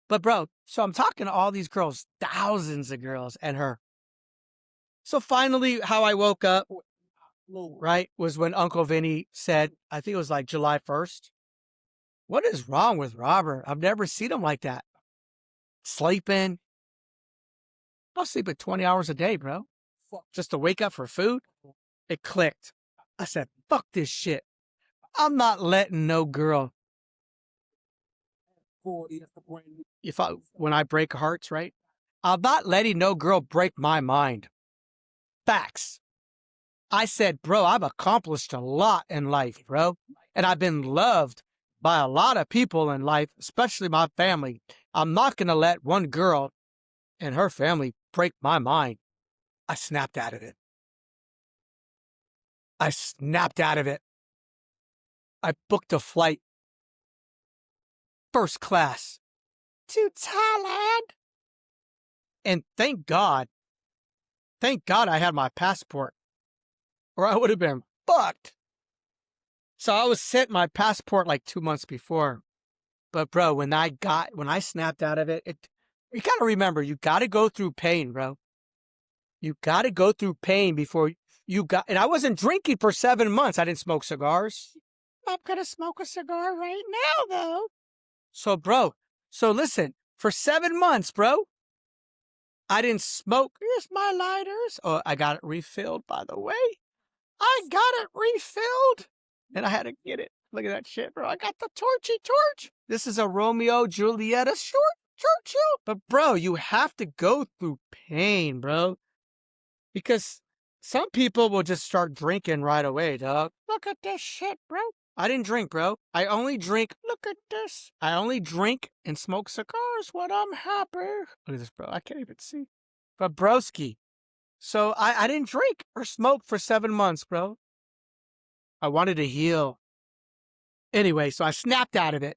S1: But bro, so I'm talking to all these girls, thousands of girls, and her. So finally, how I woke up, right, was when Uncle Vinny said, I think it was like July 1st. What is wrong with Robert? I've never seen him like that. Sleeping. I'll sleep at 20 hours a day, bro. Just to wake up for food. It clicked. I said, fuck this shit. I'm not letting no girl. When I break hearts, right? I'm not letting no girl break my mind. Facts. I said, bro, I've accomplished a lot in life, bro. And I've been loved by a lot of people in life, especially my family. I'm not going to let one girl and her family break my mind. I snapped out of it. I booked a flight, first class, to Thailand. And thank God I had my passport, or I would have been fucked. So I was sent my passport like 2 months before. But bro, when I snapped out of it, you got to remember, you got to go through pain, bro. You got to go through pain before and I wasn't drinking for 7 months. I didn't smoke cigars. I'm going to smoke a cigar right now, though. So, bro, listen, for 7 months, bro, I didn't smoke. Here's my lighters. Oh, I got it refilled, by the way. I got it refilled. And I had to get it. Look at that shit, bro. I got the torchy torch. This is a Romeo Julieta short Churchill. But, bro, you have to go through pain, bro. Because some people will just start drinking right away, dog. Look at this shit, bro. I didn't drink, bro. I only drink. Look at this. I only drink and smoke cigars when I'm happy. Look at this, bro. I can't even see. But broski. So I didn't drink or smoke for 7 months, bro. I wanted to heal. Anyway, so I snapped out of it.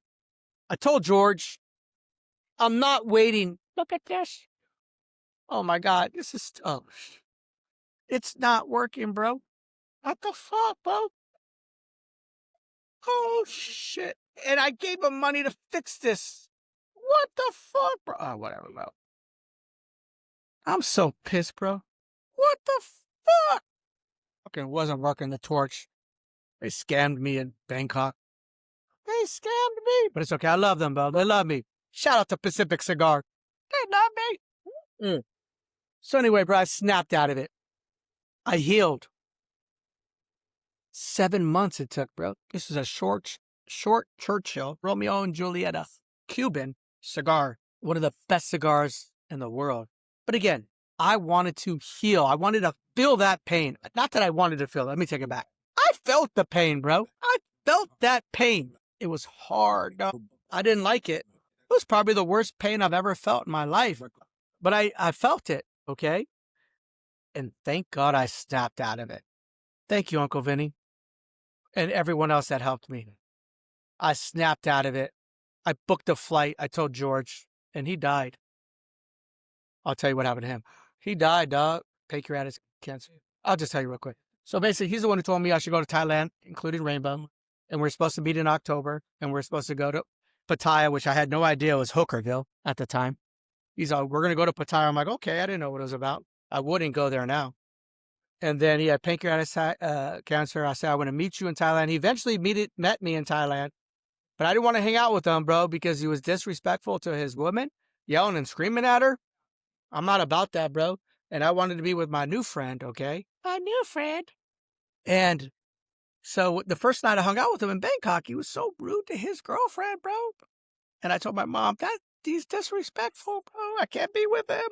S1: I told George, I'm not waiting. Look at this. Oh my God. This is, it's not working, bro. What the fuck, bro? Oh, shit. And I gave him money to fix this. What the fuck, bro? Oh, whatever, bro. I'm so pissed, bro. What the fuck? Fucking wasn't working the torch. They scammed me in Bangkok. They scammed me. But it's okay. I love them, bro. They love me. Shout out to Pacific Cigar. They love me. So anyway, bro, I snapped out of it. I healed. 7 months it took, bro. This is a short Churchill, Romeo and Julieta, Cuban cigar. One of the best cigars in the world. But again, I wanted to heal. I wanted to feel that pain. Not that I wanted to feel it. Let me take it back. I felt the pain, bro. I felt that pain. It was hard. I didn't like it. It was probably the worst pain I've ever felt in my life. But I felt it, okay? And thank God I snapped out of it. Thank you, Uncle Vinny. And everyone else that helped me. I snapped out of it. I booked a flight. I told George, and he died. I'll tell you what happened to him. He died, dog. Pancreatic cancer. I'll just tell you real quick. So basically, he's the one who told me I should go to Thailand, including Rainbow. And we're supposed to meet in October. And we're supposed to go to Pattaya, which I had no idea was Hookerville at the time. He's all, we're going to go to Pattaya. I'm like, okay, I didn't know what it was about. I wouldn't go there now. And then he had pancreatic cancer. I said, I want to meet you in Thailand. He eventually met me in Thailand. But I didn't want to hang out with him, bro, because he was disrespectful to his woman, yelling and screaming at her. I'm not about that, bro. And I wanted to be with my new friend, okay? My new friend. And so the first night I hung out with him in Bangkok, he was so rude to his girlfriend, bro. And I told my mom, that he's disrespectful, bro. I can't be with him.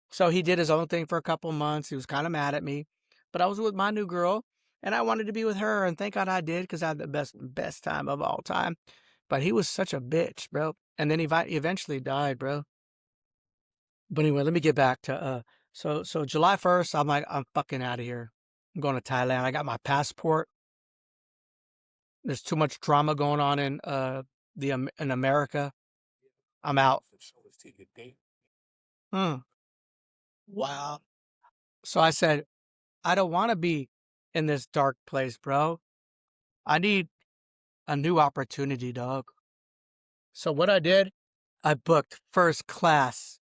S1: So he did his own thing for a couple months. He was kind of mad at me. But I was with my new girl, and I wanted to be with her. And thank God I did, because I had the best time of all time. But he was such a bitch, bro. And then he eventually died, bro. But anyway, let me get back to so July 1st, I'm like, I'm fucking out of here. I'm going to Thailand. I got my passport. There's too much drama going on in America. I'm out. Wow. So I said, I don't want to be in this dark place, bro. I need a new opportunity, dog. So what I did, I booked first class.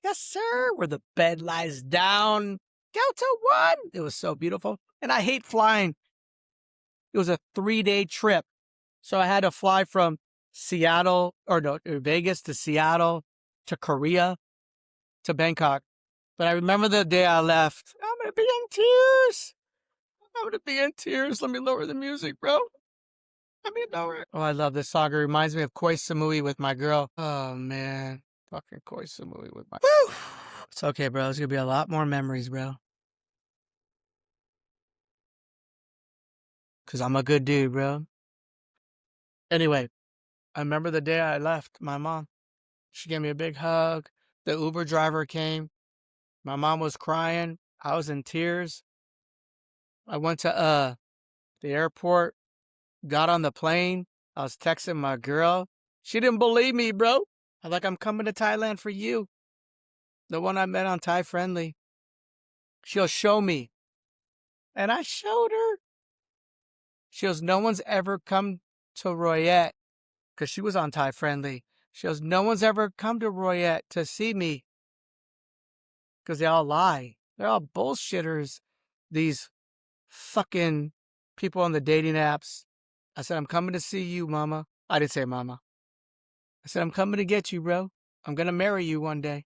S1: Yes, sir. Where the bed lies down. Delta One. It was so beautiful. And I hate flying. It was a 3-day trip. So I had to fly from Vegas to Seattle to Korea to Bangkok. But I remember the day I left. I'm going to be in tears. I'm going to be in tears. Let me lower the music, bro. Let me lower it. Oh, I love this song. It reminds me of Koi Samui with my girl. Oh, man. Fucking Koi Samui with my... Woo! It's okay, bro. There's going to be a lot more memories, bro. Because I'm a good dude, bro. Anyway, I remember the day I left my mom. She gave me a big hug. The Uber driver came. My mom was crying. I was in tears. I went to the airport, got on the plane. I was texting my girl. She didn't believe me, bro. I'm coming to Thailand for you. The one I met on Thai Friendly. She'll show me. And I showed her. She goes, no one's ever come to Royette, because she was on Thai Friendly. She goes, no one's ever come to Royette to see me, because they all lie. They're all bullshitters, these fucking people on the dating apps. I said, I'm coming to see you, mama. I didn't say mama. I said, I'm coming to get you, bro. I'm going to marry you one day.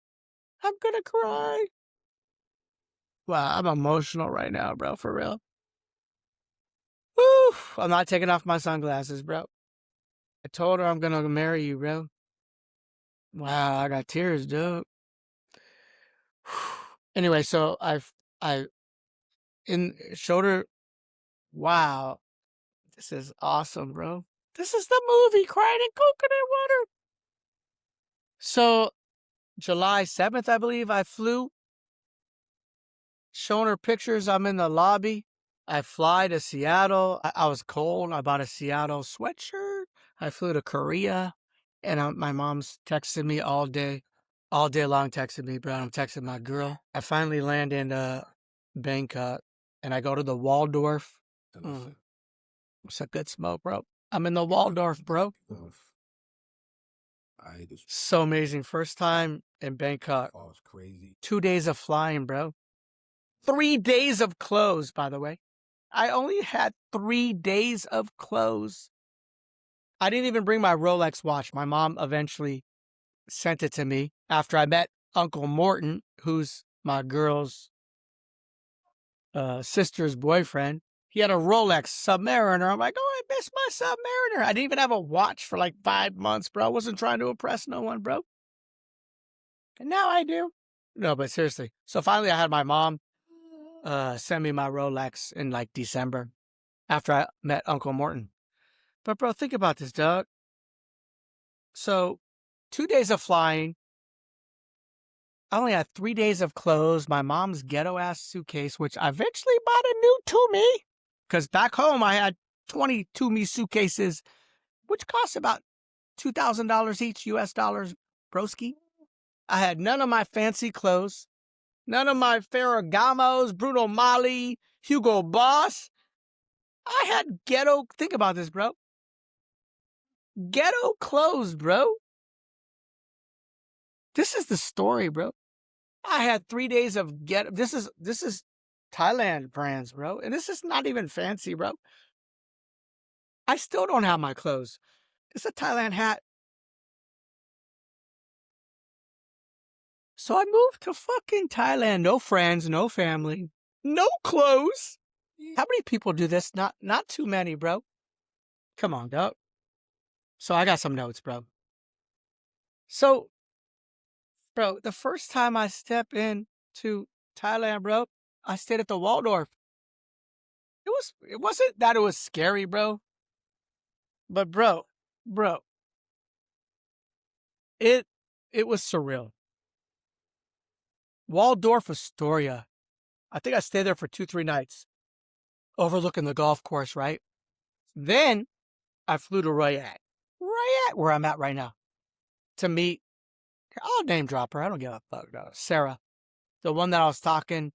S1: I'm going to cry. Wow, I'm emotional right now, bro, for real. Woo, I'm not taking off my sunglasses, bro. I told her I'm going to marry you, bro. Wow, I got tears, dude. Anyway, so I showed her, wow, this is awesome, bro. This is the movie, Crying in Coconut Water. So July 7th, I believe, I flew. Showing her pictures, I'm in the lobby. I fly to Seattle. I was cold. I bought a Seattle sweatshirt. I flew to Korea. And my mom's texting me all day long texting me, bro. I'm texting my girl. I finally land in Bangkok, and I go to the Waldorf. It's a good smoke, bro. I'm in the Waldorf, bro. So amazing. First time in Bangkok. Oh, it's crazy. 2 days of flying, bro. 3 days of clothes, by the way. I only had 3 days of clothes. I didn't even bring my Rolex watch. My mom eventually sent it to me after I met Uncle Morton, who's my girl's sister's boyfriend. He had a Rolex Submariner. I'm like, oh, I missed my Submariner. I didn't even have a watch for like 5 months, bro. I wasn't trying to impress no one, bro. And now I do. No, but seriously. So finally I had my mom send me my Rolex in like December after I met Uncle Morton. But bro, think about this, Doug. So 2 days of flying. I only had 3 days of clothes, my mom's ghetto-ass suitcase, which I eventually bought a new Tumi. Because back home, I had 20 Tumi suitcases, which cost about $2,000 each, US dollars, broski. I had none of my fancy clothes, none of my Ferragamos, Bruno Mali, Hugo Boss. I had ghetto, think about this, bro. Ghetto clothes, bro. This is the story, bro. I had 3 days of ghetto. This is Thailand brands, bro. And this is not even fancy, bro. I still don't have my clothes. It's a Thailand hat. So I moved to fucking Thailand. No friends, no family, no clothes. How many people do this? Not too many, bro. Come on, dog. So I got some notes, bro. So, bro, the first time I stepped into Thailand, bro, I stayed at the Waldorf. It wasn't that it was scary, bro. But bro, it was surreal. Waldorf Astoria. I think I stayed there for 2-3 nights, overlooking the golf course, right? Then I flew to Royat, where I'm at right now, to meet, I'll name drop her. I don't give a fuck, though. Sarah, the one that I was talking.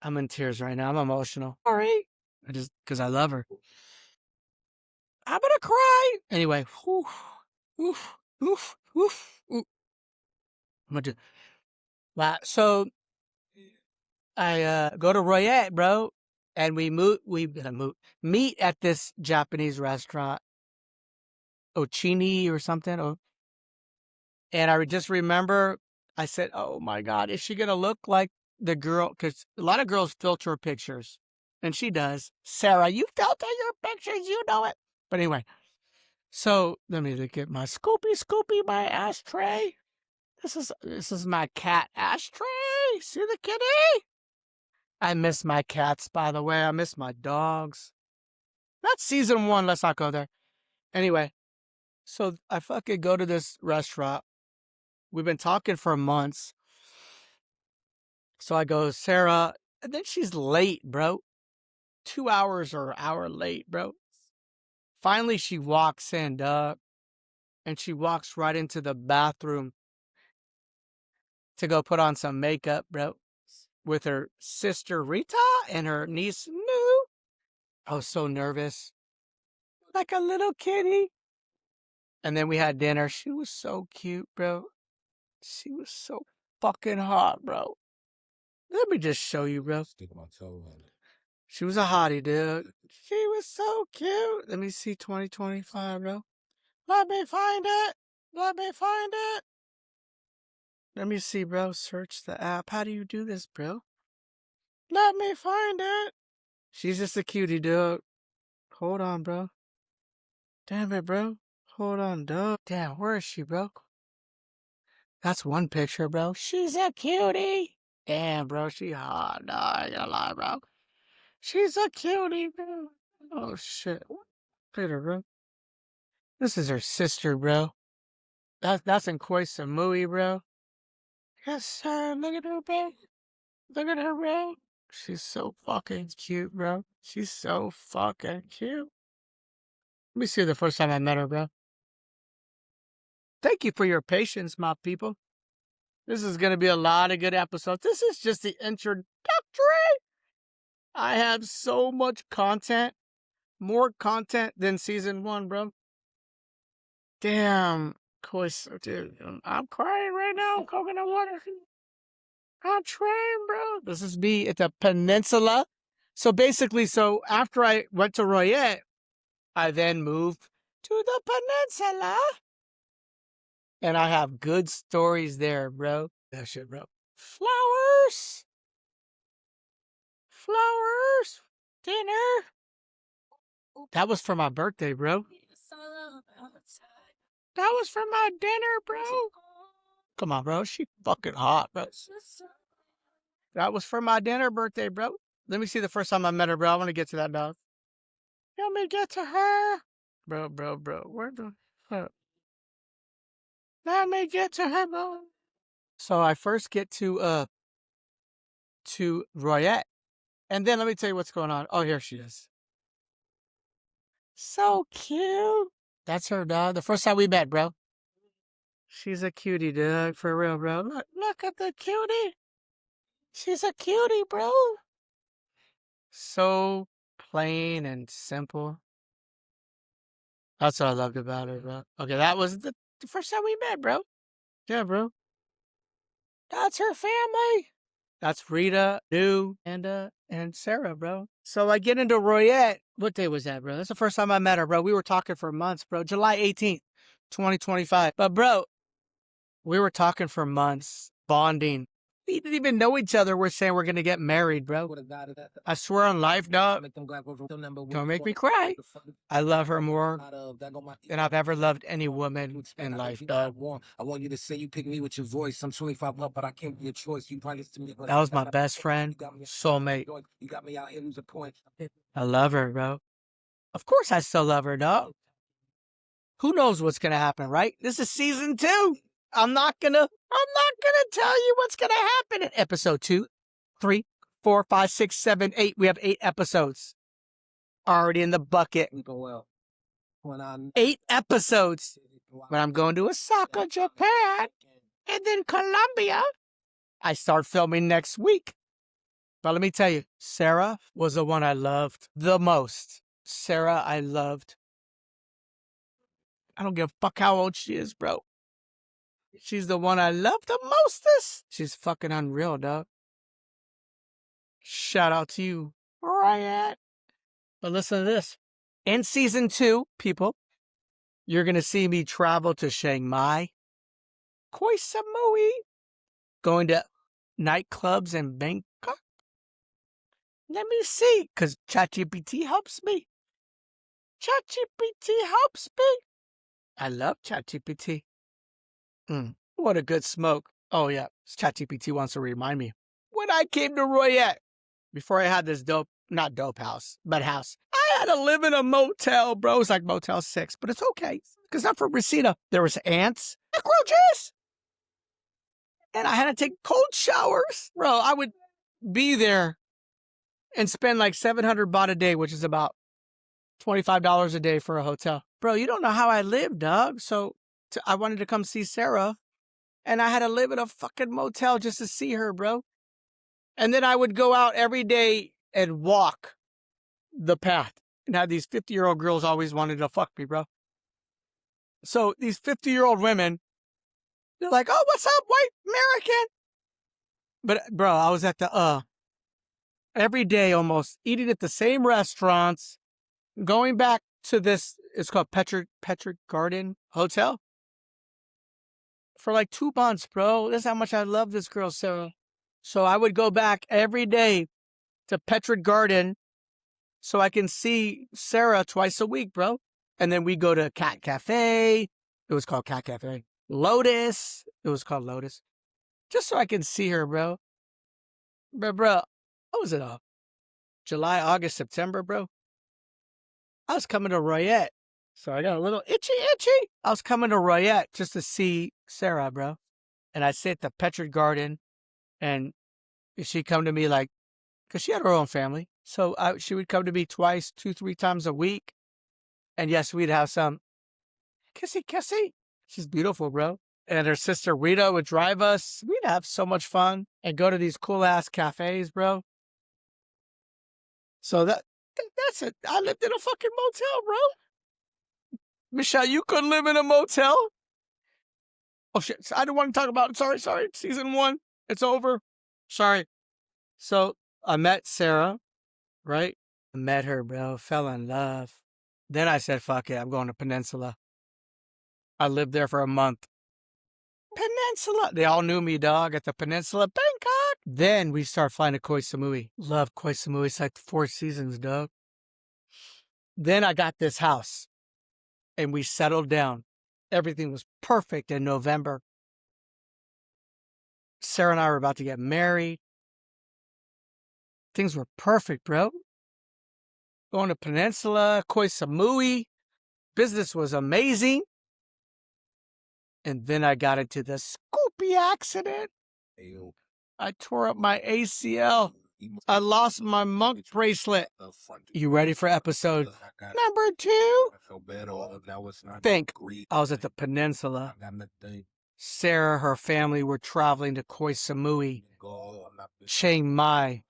S1: I'm in tears right now. I'm emotional. Sorry. Because I love her. I'm gonna cry. Anyway, oof. I'm gonna do. Wow. So I go to Royette, bro, and we meet at this Japanese restaurant, Ochini or something. And I just remember I said, "Oh my God, is she gonna look like the girl?" Because a lot of girls filter pictures, and she does. Sarah, you filter your pictures, you know it. But anyway, so let me look at my Scoopy, my ashtray. This is my cat ashtray. See the kitty? I miss my cats, by the way. I miss my dogs. Not season 1. Let's not go there. Anyway, so I fucking go to this restaurant. We've been talking for months. So I go, Sarah, and then she's late, bro. 2 hours or an hour late, bro. Finally, she walks in, dog. And she walks right into the bathroom to go put on some makeup, bro. With her sister Rita and her niece Moo. I was so nervous. Like a little kitty. And then we had dinner. She was so cute, bro. She was so fucking hot, bro. Let me just show you, bro. Stick my toe in it. She was a hottie, dude. She was so cute. Let me see 2025, bro. Let me find it. Let me see, bro. Search the app. How do you do this, bro? Let me find it. She's just a cutie, dude. Hold on, bro. Damn it, bro. Hold on, dude. Damn, where is she, bro? That's one picture, bro. She's a cutie. Damn, bro, she hot. No, I ain't gonna lie, bro. She's a cutie, bro. Oh, shit. Look at her, bro. This is her sister, bro. That's in Koh Samui, bro. Yes, sir. Look at her, bro. Look at her, bro. She's so fucking cute, bro. She's so fucking cute. Let me see the first time I met her, bro. Thank you for your patience, my people. This is going to be a lot of good episodes. This is just the introductory. I have so much content. More content than season 1, bro. Damn. Dude, I'm crying right now. Coconut water. I'm trying, bro. This is me at the peninsula. So basically, after I went to Royette, I then moved to the peninsula. And I have good stories there, bro. That shit, bro. Flowers. Dinner. That was for my birthday, bro. That was for my dinner, bro. Come on, bro. She fucking hot, bro. That was for my dinner birthday, bro. Let me see the first time I met her, bro. I want to get to that, dog. Let me get to her. Bro. Where the fuck? Let me get to her, bro. So I first get to Royette. And then let me tell you what's going on. Oh, here she is. So cute. That's her, dog. The first time we met, bro. She's a cutie, dog. For real, bro. Look at the cutie. She's a cutie, bro. So plain and simple. That's what I loved about her, bro. Okay, that was the first time we met, bro. Yeah, bro. That's her family. That's Rita, New, and Sarah, bro. So I get into Royette. What day was that, bro? That's the first time I met her, bro. We were talking for months, bro. July 18th, 2025. But, bro, we were talking for months, bonding. We didn't even know each other. We're saying we're going to get married, bro. I swear on life, dog. Don't make me cry. I love her more than I've ever loved any woman in life, dog. I want you to say you pick me with your voice. I'm 25 up, but I can't be a choice. You probably to me. That was my best friend, soulmate. You got me out here lose a point. I love her, bro. Of course I still love her, dog. Who knows what's going to happen, right? This is season 2. I'm not gonna tell you what's gonna happen in episode 2, 3, 4, 5, 6, 7, 8. We have 8 episodes already in the bucket. 8 episodes. But I'm going to Osaka, Japan, and then Colombia. I start filming next week. But let me tell you, Sarah was the one I loved the most. Sarah, I loved. I don't give a fuck how old she is, bro. She's the one I love the mostest. She's fucking unreal, dog. Shout out to you, Ryan. But listen to this. In season 2, people, you're going to see me travel to Chiang Mai, Koh Samui, going to nightclubs in Bangkok. Let me see, because ChatGPT helps me. ChatGPT helps me. I love ChatGPT. What a good smoke. Oh, yeah. ChatGPT wants to remind me. When I came to Royette, before I had this not dope house, but house, I had to live in a motel, bro. It was like Motel 6, but it's okay. Because I'm from Reseda. There was ants, cockroaches, and I had to take cold showers. Bro, I would be there and spend like 700 baht a day, which is about $25 a day for a hotel. Bro, you don't know how I live, dog. So I wanted to come see Sarah, and I had to live in a fucking motel just to see her, bro. And then I would go out every day and walk the path and have these 50-year-old girls always wanted to fuck me, bro. So these 50-year-old women, they're like, oh, what's up, white American? But, bro, I was at the, every day almost, eating at the same restaurants, going back to this, it's called Petrick Garden Hotel. For like 2 months, bro. That's how much I love this girl, Sarah. So I would go back every day to Petrick Garden so I can see Sarah twice a week, bro. And then we go to Cat Cafe. It was called Cat Cafe. Lotus. It was called Lotus. Just so I can see her, bro. But, bro, what was it all? July, August, September, bro? I was coming to Royette. So I got a little itchy. I was coming to Royette just to see Sarah, bro. And I'd sit at the Petrick Garden, and she'd come to me like, because she had her own family. So she would come to me twice, 2-3 times a week. And yes, we'd have some kissy. She's beautiful, bro. And her sister Rita would drive us. We'd have so much fun and go to these cool-ass cafes, bro. So that's it. I lived in a fucking motel, bro. Michelle, you couldn't live in a motel? Oh, shit. I didn't want to talk about it. Sorry. Season 1. It's over. Sorry. So I met Sarah, right? I met her, bro. Fell in love. Then I said, fuck it. I'm going to Peninsula. I lived there for a month. Peninsula. They all knew me, dog, at the Peninsula, Bangkok. Then we start flying to Koh Samui. Love Koh Samui. It's like 4 seasons, dog. Then I got this house. And we settled down. Everything was perfect in November. Sarah and I were about to get married. Things were perfect, bro. Going to Peninsula, Koh Samui. Business was amazing. And then I got into the Scoopy accident. I tore up my ACL. I lost my monk bracelet. You ready for episode number 2? Think. I was at the Peninsula. Sarah, her family were traveling to Koh Samui, Chiang Mai,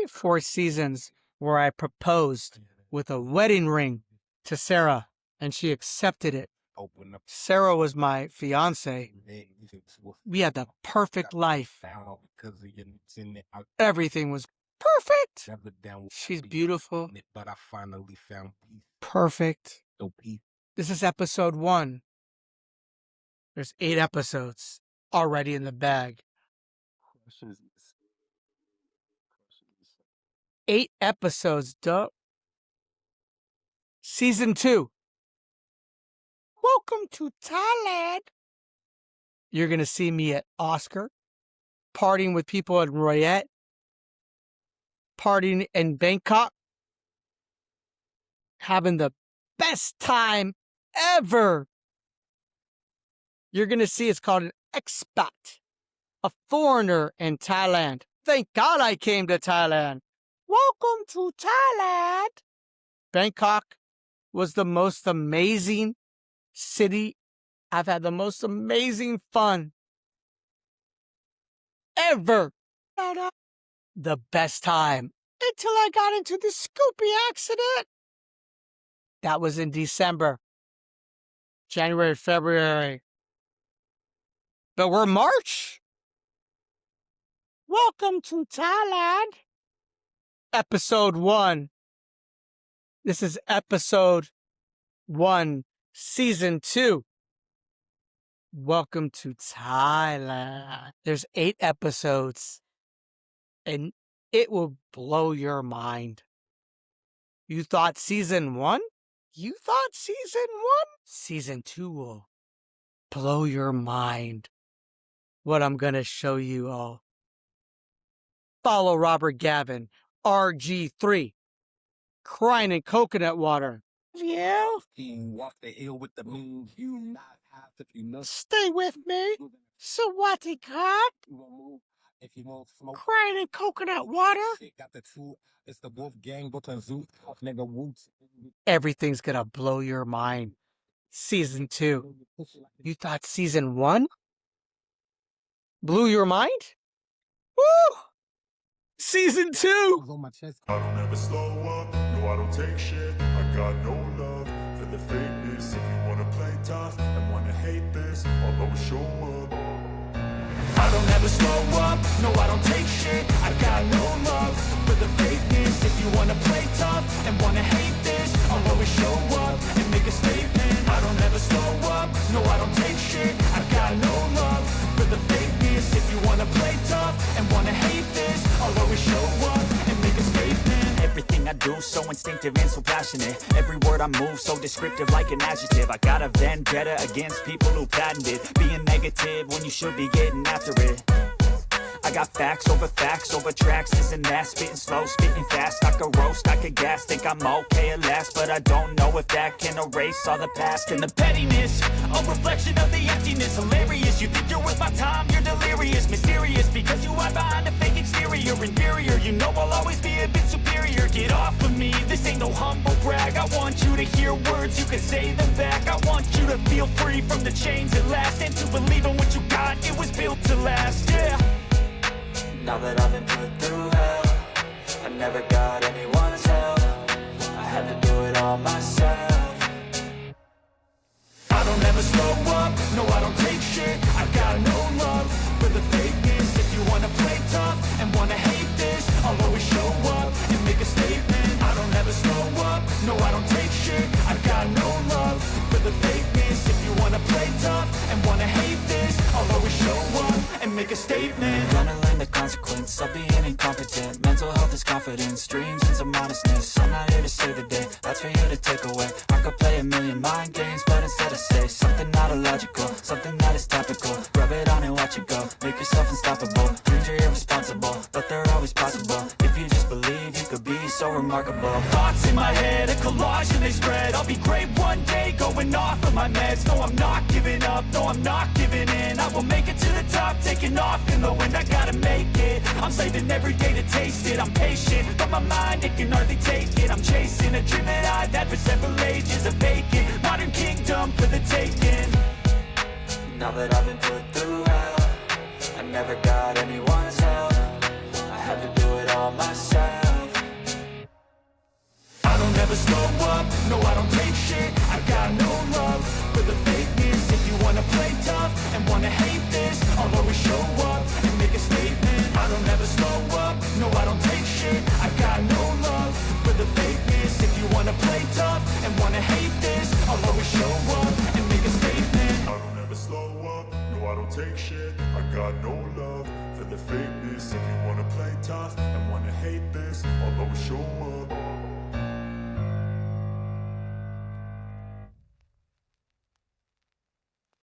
S1: 4 seasons, where I proposed with a wedding ring to Sarah, and she accepted it. Sarah was my fiance. We had the perfect life. Everything was perfect. She's beautiful.
S2: But I finally found peace.
S1: Perfect.
S2: No peace.
S1: This is episode 1. There's 8 episodes already in the bag. 8 episodes, duh. Season 2. Welcome to Thailand. You're going to see me at Oscar, partying with people at Royette, partying in Bangkok, having the best time ever. You're going to see it's called an expat, a foreigner in Thailand. Thank God I came to Thailand. Welcome to Thailand. Bangkok was the most amazing city. I've had the most amazing fun ever. The best time until I got into the Scoopy accident. That was in December, January, February. But we're March. Welcome to Thailand. Episode 1. This is episode 1, season 2. Welcome to Thailand. There's 8 episodes, and it will blow your mind. You thought season 1? You thought season 1? Season 2 will blow your mind. What I'm going to show you all. Follow Robert Gavin, RG3, crying in coconut water. Yeah. Stay with me. Sawatika. Crying in coconut water. Everything's gonna blow your mind. Season 2. You thought season 1 blew your mind? Woo! Season 2.
S3: I don't ever slow up, no I don't take shit. I got no love for the fakeness. If you wanna play tough and wanna hate this, I'll always show up. I don't ever slow up, no I don't take shit. I got no love for the fakeness. If you wanna play tough and wanna hate this, I'll always show up and make a statement. I don't ever slow up, no I don't take shit. I got no love for the fakeness. If you wanna play tough and wanna hate this, I'll always show up and make a statement.
S4: Everything I do so instinctive and so passionate. Every word I move so descriptive like an adjective. I got a vendetta against people who patented being negative when you should be getting after it. I got facts over tracks, this and that. Spitting slow, spitting fast. I could roast, I could gas. Think I'm okay at last, but I don't know if that can erase all the past. And the pettiness, a reflection of the emptiness. Hilarious, you think you're worth my time, you're delirious. Mysterious, because you hide behind a fake exterior. Inferior, you know I'll always be a bit superior. Get off of me, this ain't no humble brag. I want you to hear words, you can say them back. I want you to feel free from the chains at last, and to believe in what you got, it was built to last, yeah.
S5: Now that I've been put through hell, I never got anyone's help. I had to do it all myself.
S3: I don't ever slow up, no I don't take shit. I got no love for the fakeness. If you wanna play tough and wanna hate this, I'll always show up and make a statement. I don't ever slow up, no I don't take shit. I got no love for the fakeness. If you wanna play tough and wanna hate this, I'll always show up and make a statement.
S5: Gonna learn the consequence of being incompetent. Mental health is confidence, dreams and some modestness. I'm not here to save the day, that's for you to take away. I could play a million mind games, but instead I say something not illogical, something that is topical. Rub it on and watch it go, make yourself unstoppable. Dreams are irresponsible, but they're always possible. If you just believe, you could be so remarkable.
S3: Thoughts in my head, a collage and they spread. I'll be great one day, going off of my meds. No, I'm not giving up, no, I'm not giving in. I will make it to the top, taking off in the wind. I gotta make it, I'm saving every day to taste it. I'm patient, but my mind, it can hardly take it. I'm chasing a dream that I've had for several ages. A vacant, modern kingdom for the taking.
S5: Now that I've been put through hell, I never got anyone's help. I had to do it all myself.
S3: I don't ever slow up, no I don't take shit. I got no love for the fakeness. If you wanna play tough and wanna hate this, I'll always show up and make a statement. I take shit. I got no love for the fakeness. If you wanna play